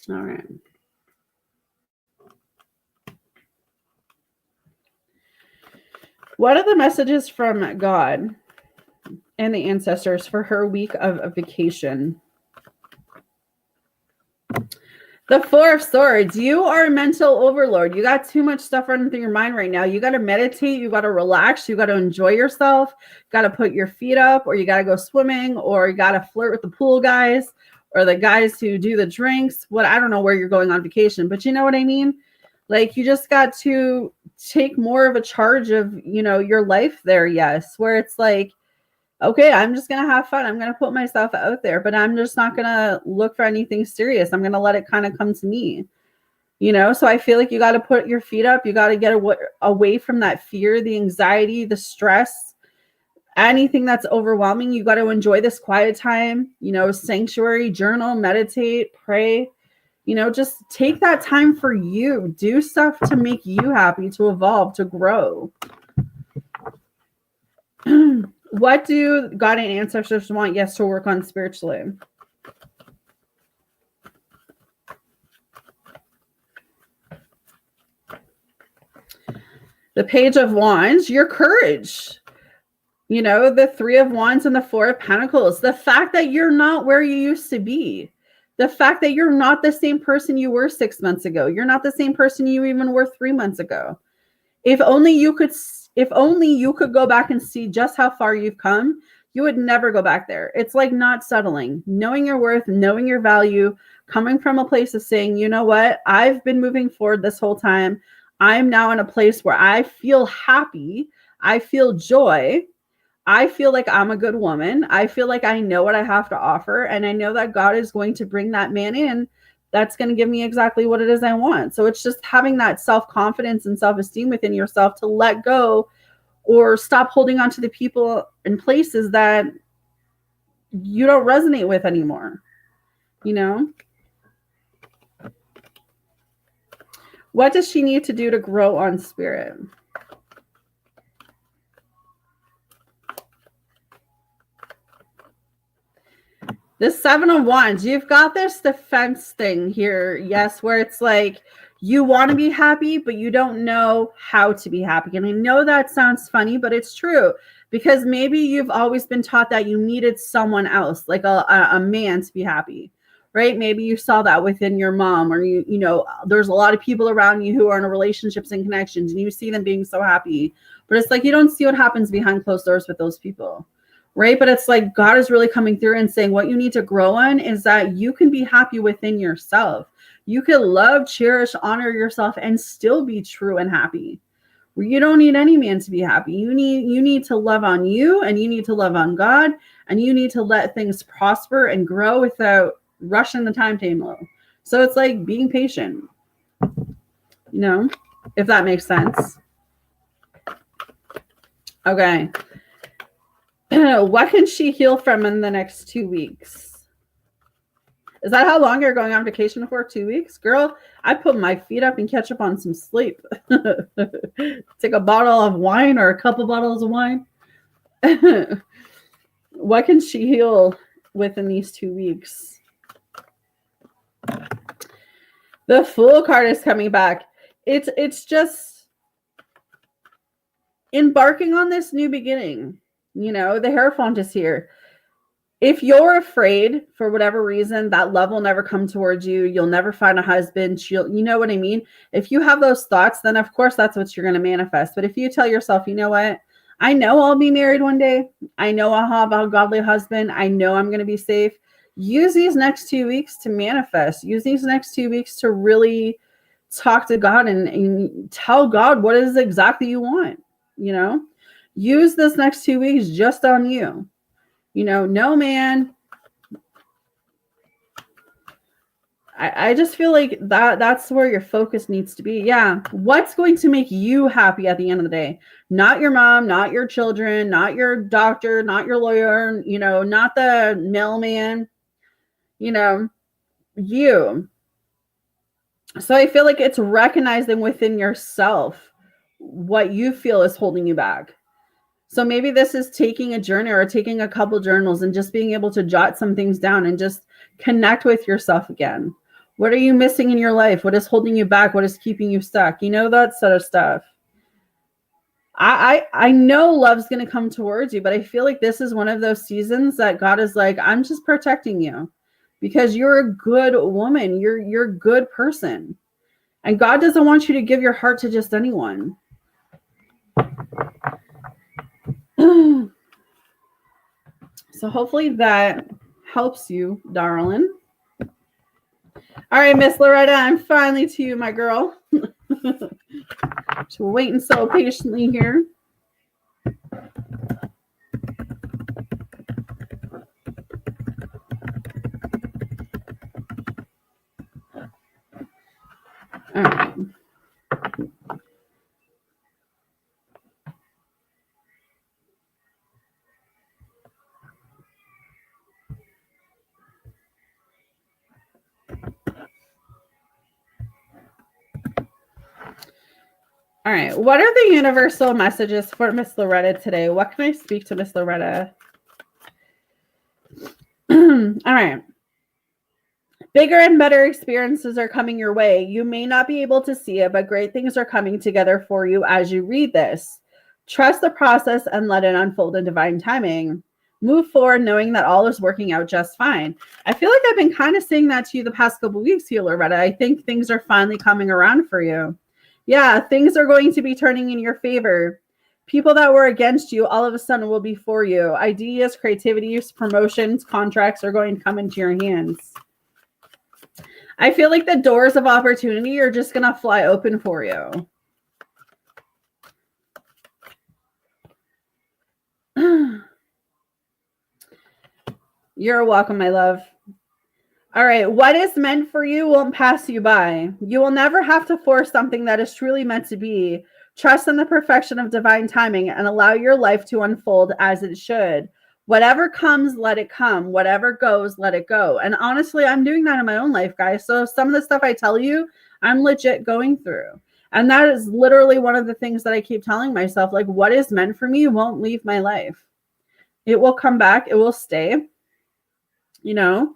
All right. What are the messages from God and the ancestors for her week of vacation? The 4 of Swords. You are a mental overload. You got too much stuff running through your mind right now. You got to meditate. You got to relax. You got to enjoy yourself. You got to put your feet up, or you got to go swimming, or you got to flirt with the pool guys or the guys who do the drinks. I don't know where you're going on vacation, but you know what I mean? Like, you just got to take more of a charge of, you know, your life there. Yes. Where it's like, okay, I'm just going to have fun. I'm going to put myself out there, but I'm just not going to look for anything serious. I'm going to let it kind of come to me, you know? So I feel like you got to put your feet up. You got to get away from that fear, the anxiety, the stress, anything that's overwhelming. You got to enjoy this quiet time, you know, sanctuary, journal, meditate, pray, you know, just take that time for you. Do stuff to make you happy, to evolve, to grow. What do God and ancestors want yes to work on spiritually? The Page of Wands, your courage. You know, the 3 of Wands and the 4 of Pentacles. The fact that you're not where you used to be. The fact that you're not the same person you were 6 months ago. You're not the same person you even were 3 months ago. If only you could go back and see just how far you've come, you would never go back there. It's like not settling, knowing your worth, knowing your value, coming from a place of saying, you know what, I've been moving forward this whole time. I'm now in a place where I feel happy. I feel joy. I feel like I'm a good woman. I feel like I know what I have to offer. And I know that God is going to bring that man in that's going to give me exactly what it is I want. So it's just having that self-confidence and self-esteem within yourself to let go or stop holding on to the people and places that you don't resonate with anymore. You know? What does she need to do to grow on spirit? The 7 of Wands, you've got this defense thing here, yes, where it's like You want to be happy, but you don't know how to be happy. And I know that sounds funny, but it's true, because maybe you've always been taught that you needed someone else, like a man, to be happy, right? Maybe you saw that within your mom, or you know, there's a lot of people around you who are in relationships and connections, and you see them being so happy, but it's like you don't see what happens behind closed doors with those people, right? But it's like God is really coming through and saying what you need to grow on is that you can be happy within yourself. You can love, cherish, honor yourself, and still be true and happy. You don't need any man to be happy. You need to love on you, and you need to love on God, and you need to let things prosper and grow without rushing the timetable. So it's like being patient, you know, if that makes sense. Okay. What can she heal from in the next 2 weeks? Is that how long you're going on vacation for? 2 weeks? Girl, I put my feet up and catch up on some sleep. Take a bottle of wine or a couple bottles of wine. What can she heal within these 2 weeks? The Fool card is coming back. It's just embarking on this new beginning. You know, the Hierophant is here. If you're afraid for whatever reason, that love will never come towards you. You'll never find a husband. You know what I mean? If you have those thoughts, then of course that's what you're going to manifest. But if you tell yourself, you know what? I know I'll be married one day. I know I'll have a godly husband. I know I'm going to be safe. Use these next 2 weeks to manifest. Use these next 2 weeks to really talk to God and tell God what is exactly you want. You know, use this next 2 weeks just on you. You know, no man. I just feel like that's where your focus needs to be. Yeah. What's going to make you happy at the end of the day? Not your mom, not your children, not your doctor, not your lawyer, you know, not the mailman, you know, you. So I feel like it's recognizing within yourself what you feel is holding you back. So maybe this is taking a journey or taking a couple journals and just being able to jot some things down and just connect with yourself again. What are you missing in your life? What is holding you back? What is keeping you stuck? You know, that sort of stuff. I know love's going to come towards you, but I feel like this is one of those seasons that God is like, I'm just protecting you because you're a good woman. You're a good person. And God doesn't want you to give your heart to just anyone. So hopefully that helps you, darling. All right, Miss Loretta, I'm finally to you, my girl. Just waiting so patiently here. All right. All right. What are the universal messages for Miss Loretta today? What can I speak to Miss Loretta? All right. Bigger and better experiences are coming your way. You may not be able to see it, but great things are coming together for you as you read this. Trust the process and let it unfold in divine timing. Move forward knowing that all is working out just fine. I feel like I've been kind of saying that to you the past couple of weeks here, Loretta. I think things are finally coming around for you. Yeah, things are going to be turning in your favor. People that were against you all of a sudden will be for you. Ideas, creativities, promotions, contracts are going to come into your hands. I feel like the doors of opportunity are just going to fly open for you. You're welcome, my love. All right. What is meant for you won't pass you by. You will never have to force something that is truly meant to be. Trust in the perfection of divine timing and allow your life to unfold as it should. Whatever comes, let it come. Whatever goes, let it go. And honestly, I'm doing that in my own life, guys. So some of the stuff I tell you, I'm legit going through. And that is literally one of the things that I keep telling myself, like, what is meant for me won't leave my life. It will come back. It will stay. You know,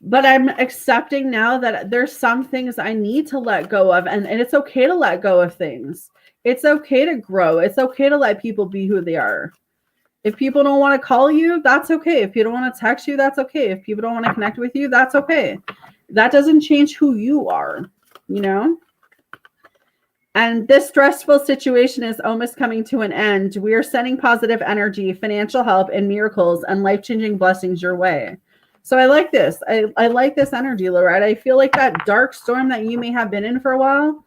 But I'm accepting now that there's some things I need to let go of, and it's okay to let go of things. It's okay to grow. It's okay to let people be who they are. If people don't want to call you, that's okay. If people don't want to text you, that's okay. If people don't want to connect with you, that's okay. That doesn't change who you are, you know? And this stressful situation is almost coming to an end. We are sending positive energy, financial help, and miracles and life-changing blessings your way. So I like this. I like this energy, Lorette. I feel like that dark storm that you may have been in for a while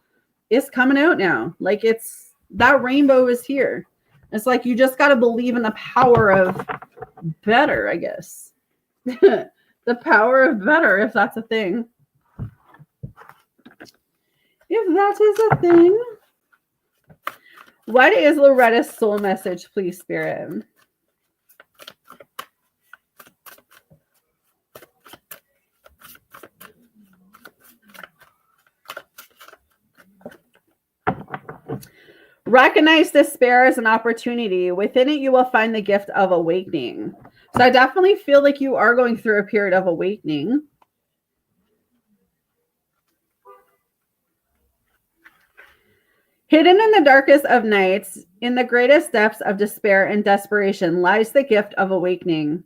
is coming out now. Like it's that rainbow is here. It's like you just got to believe in the power of better, I guess. The power of better, if that's a thing. If that is a thing. What is Loretta's soul message, please, Spirit? Recognize despair as an opportunity. Within it, you will find the gift of awakening. So I definitely feel like you are going through a period of awakening. Hidden in the darkest of nights, in the greatest depths of despair and desperation, lies the gift of awakening.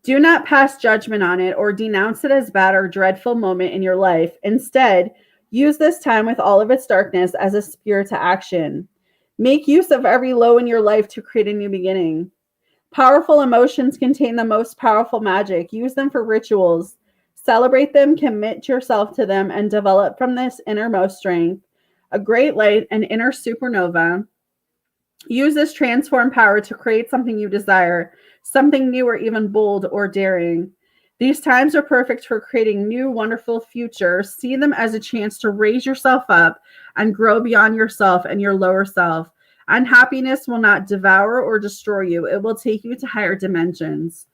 Do not pass judgment on it or denounce it as bad or dreadful moment in your life. Instead, use this time with all of its darkness as a spur to action. Make use of every low in your life to create a new beginning. Powerful emotions contain the most powerful magic. Use them for rituals. Celebrate them, commit yourself to them, and develop from this innermost strength a great light, an inner supernova. Use this transform power to create something you desire, something new or even bold or daring. These times are perfect for creating new, wonderful futures. See them as a chance to raise yourself up and grow beyond yourself and your lower self. Unhappiness will not devour or destroy you. It will take you to higher dimensions.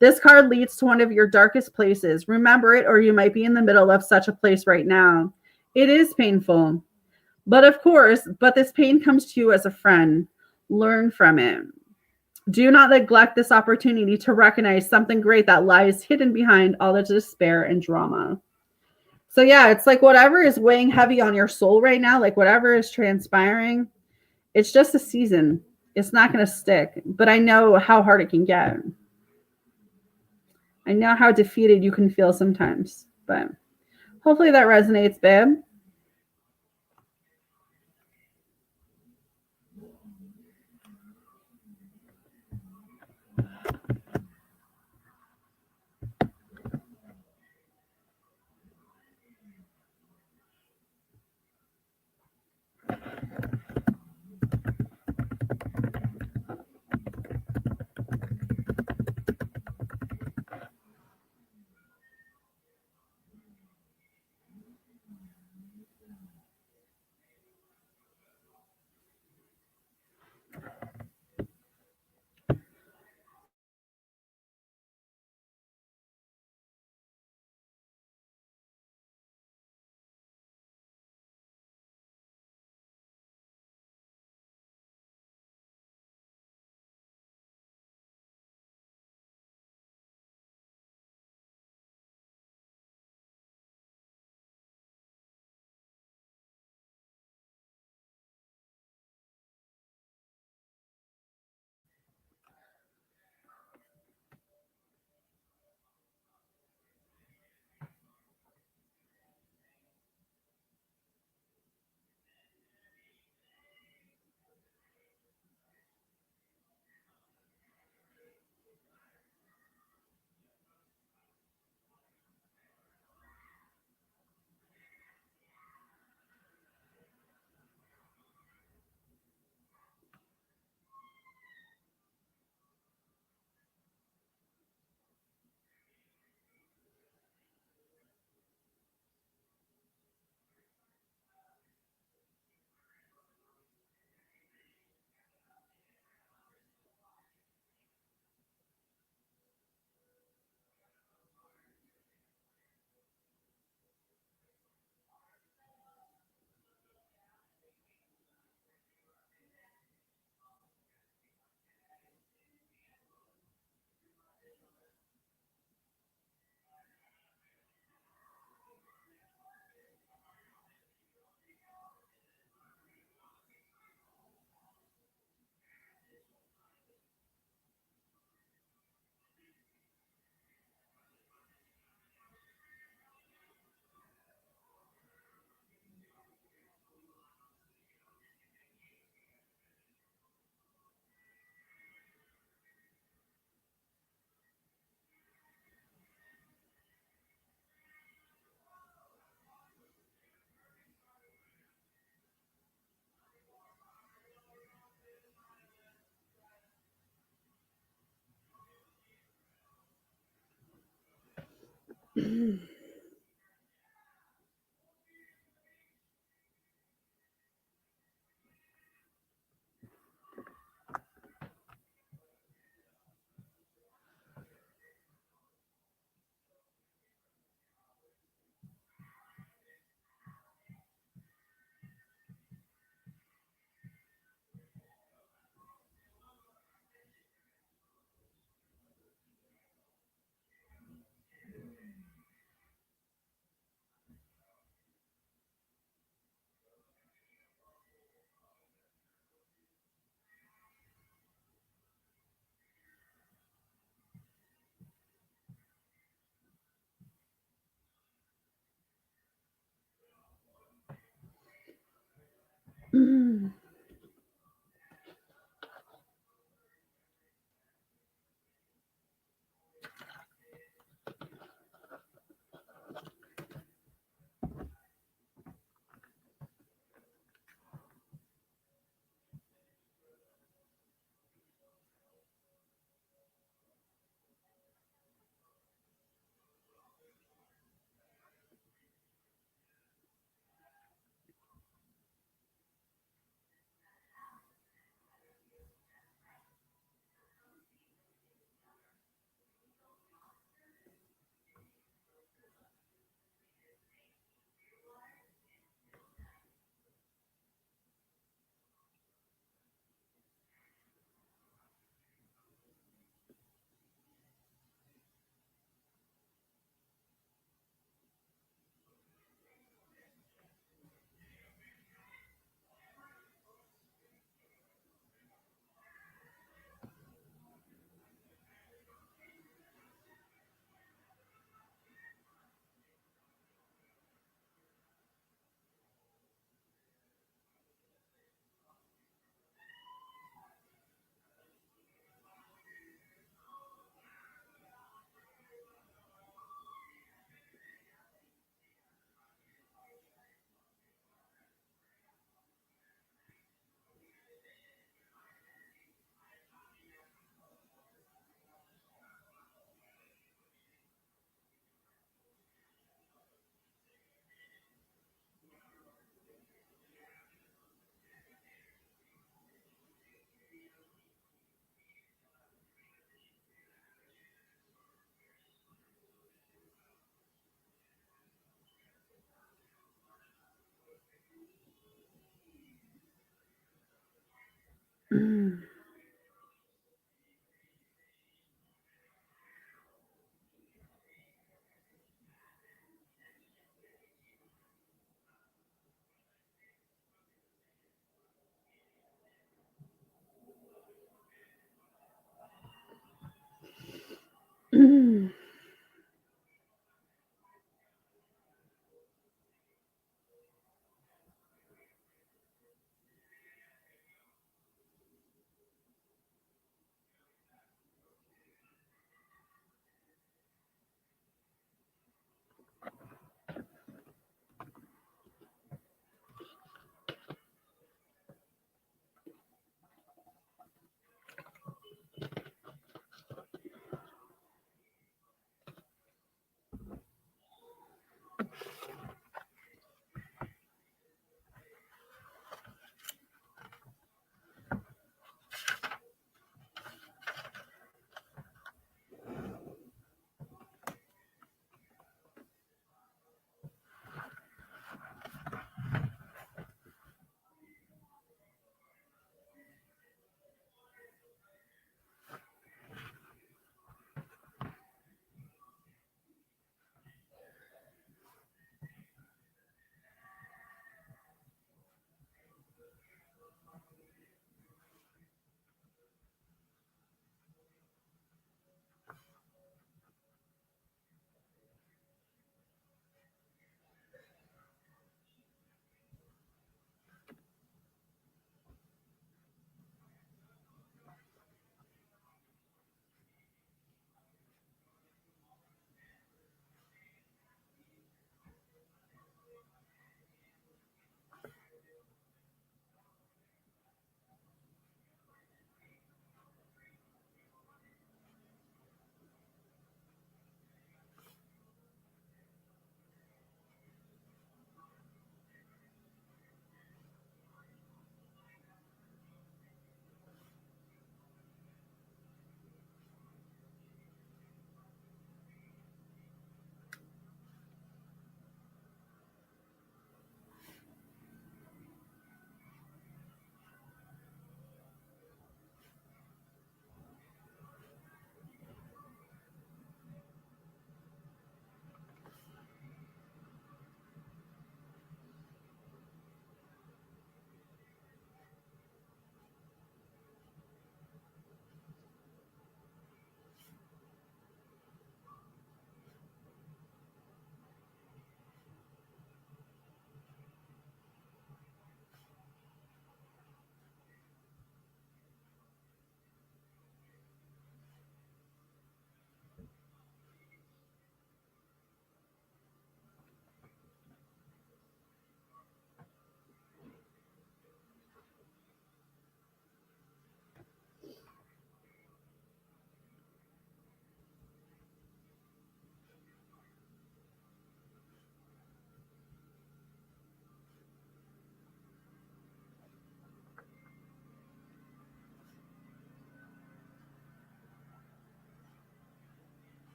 This card leads to one of your darkest places. Remember it, or you might be in the middle of such a place right now. It is painful. But this pain comes to you as a friend. Learn from it. Do not neglect this opportunity to recognize something great that lies hidden behind all the despair and drama. So yeah, it's like whatever is weighing heavy on your soul right now, like whatever is transpiring, it's just a season. It's not going to stick. But I know how hard it can get. I know how defeated you can feel sometimes. But hopefully that resonates, babe.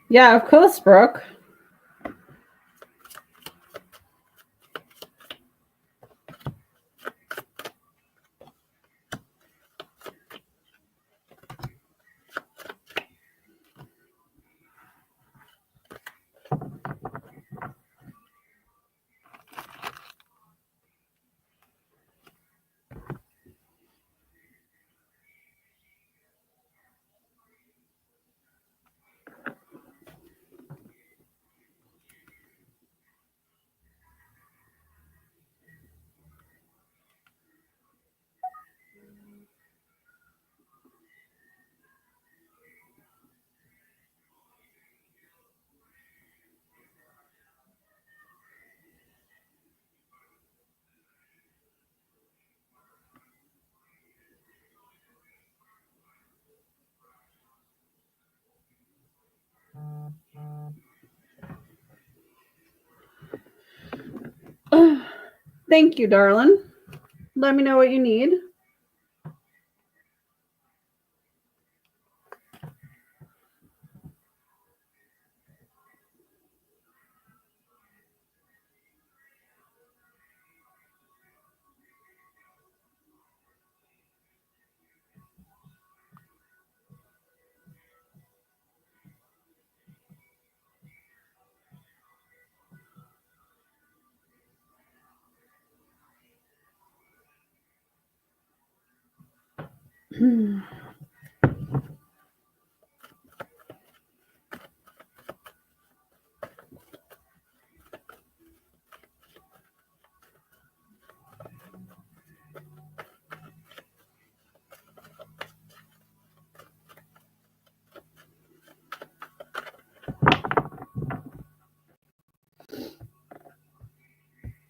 Yeah, of course, Brooke. Thank you, darling. Let me know what you need.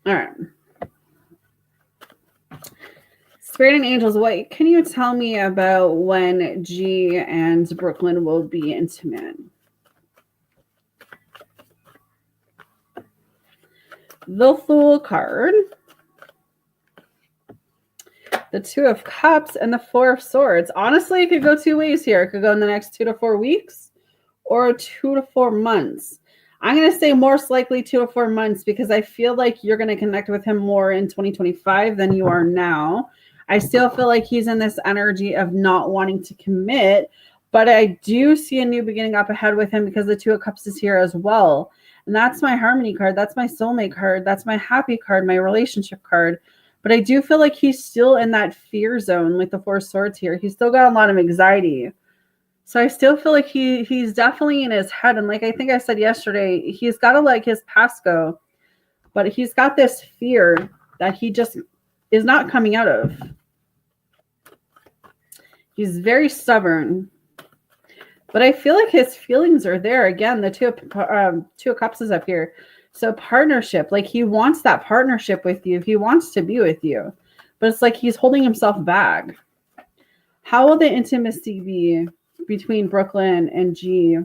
All right. Spirit and Angels, what can you tell me about when G and Brooklyn will be intimate? The Fool card, the Two of Cups, and the Four of Swords. Honestly, it could go two ways here. It could go in the next 2 to 4 weeks or 2 to 4 months. I'm going to say most likely 2 to 4 months because I feel like you're going to connect with him more in 2025 than you are now. I still feel like he's in this energy of not wanting to commit, but I do see a new beginning up ahead with him because the Two of Cups is here as well. And that's my harmony card. That's my soulmate card. That's my happy card, my relationship card. But I do feel like he's still in that fear zone with the Four of Swords here. He's still got a lot of anxiety. So I still feel like he's definitely in his head. And like I think I said yesterday, he's got to let his past go. But he's got this fear that he just is not coming out of. He's very stubborn. But I feel like his feelings are there. Again, the Two of Cups is up here. So partnership, like he wants that partnership with you. He wants to be with you. But it's like he's holding himself back. How will the intimacy be between Brooklyn and G?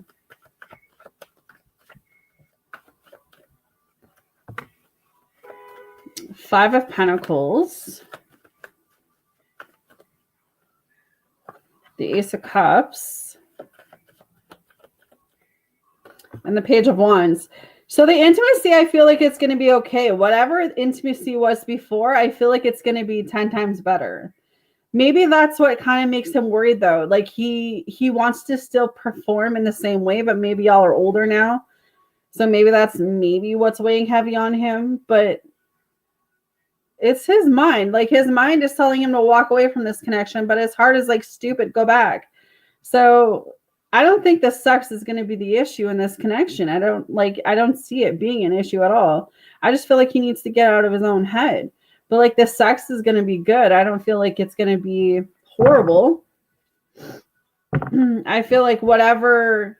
Five of Pentacles. The Ace of Cups. And the Page of Wands. So the intimacy, I feel like it's going to be okay. Whatever intimacy was before, I feel like it's going to be 10 times better. Maybe that's what kind of makes him worried, though. Like he wants to still perform in the same way, but maybe y'all are older now. So maybe that's what's weighing heavy on him. But it's his mind. Like his mind is telling him to walk away from this connection, but his heart is like, stupid, go back. So I don't think the sex is going to be the issue in this connection. I don't see it being an issue at all. I just feel like he needs to get out of his own head. But like the sex is going to be good. I don't feel like it's going to be horrible. I feel like whatever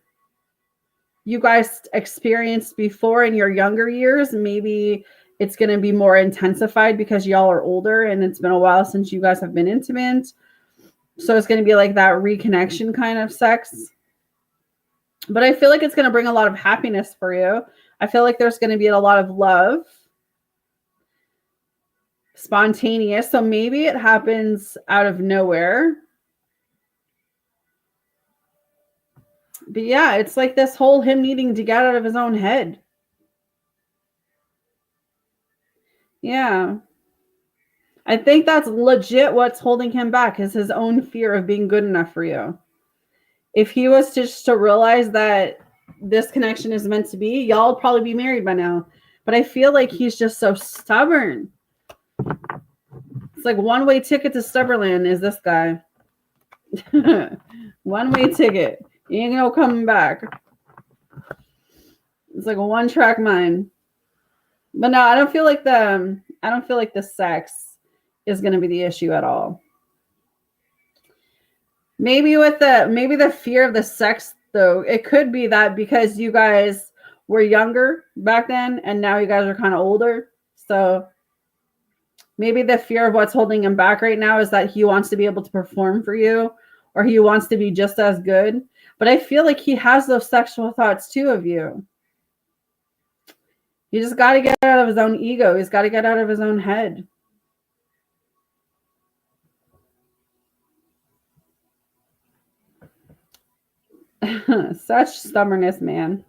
you guys experienced before in your younger years, maybe it's going to be more intensified because y'all are older and it's been a while since you guys have been intimate. So it's going to be like that reconnection kind of sex. But I feel like it's going to bring a lot of happiness for you. I feel like there's going to be a lot of love. Spontaneous. So maybe it happens out of nowhere. But yeah, it's like this whole him needing to get out of his own head. Yeah. I think that's legit what's holding him back is his own fear of being good enough for you. If he was to just to realize that this connection is meant to be, y'all would probably be married by now. But I feel like he's just so stubborn. It's like one-way ticket to Stubberland is this guy. One-way ticket. You ain't no coming back. It's like a one-track mind. But no, I don't feel like the sex is going to be the issue at all. Maybe the fear of the sex though, it could be that because you guys were younger back then and now you guys are kind of older. So maybe the fear of what's holding him back right now is that he wants to be able to perform for you or he wants to be just as good. But I feel like he has those sexual thoughts too of you. He just got to get out of his own ego. He's got to get out of his own head. Such stubbornness, man.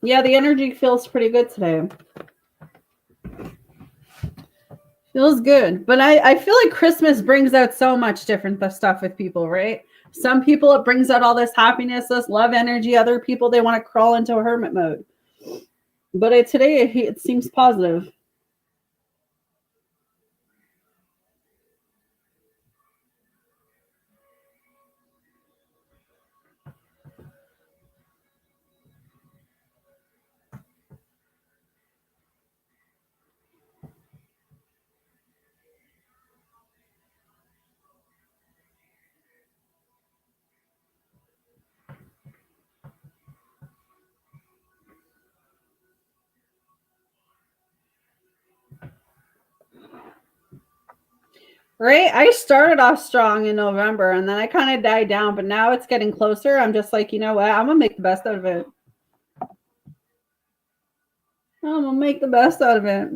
Yeah, the energy feels pretty good today. Feels good. But I feel like Christmas brings out so much different stuff with people, right? Some people, it brings out all this happiness, this love energy. Other people, they want to crawl into a hermit mode. But today, it seems positive. Right? I started off strong in November and then I kind of died down, but now it's getting closer. I'm just like, you know what? I'm going to make the best out of it. I'm going to make the best out of it.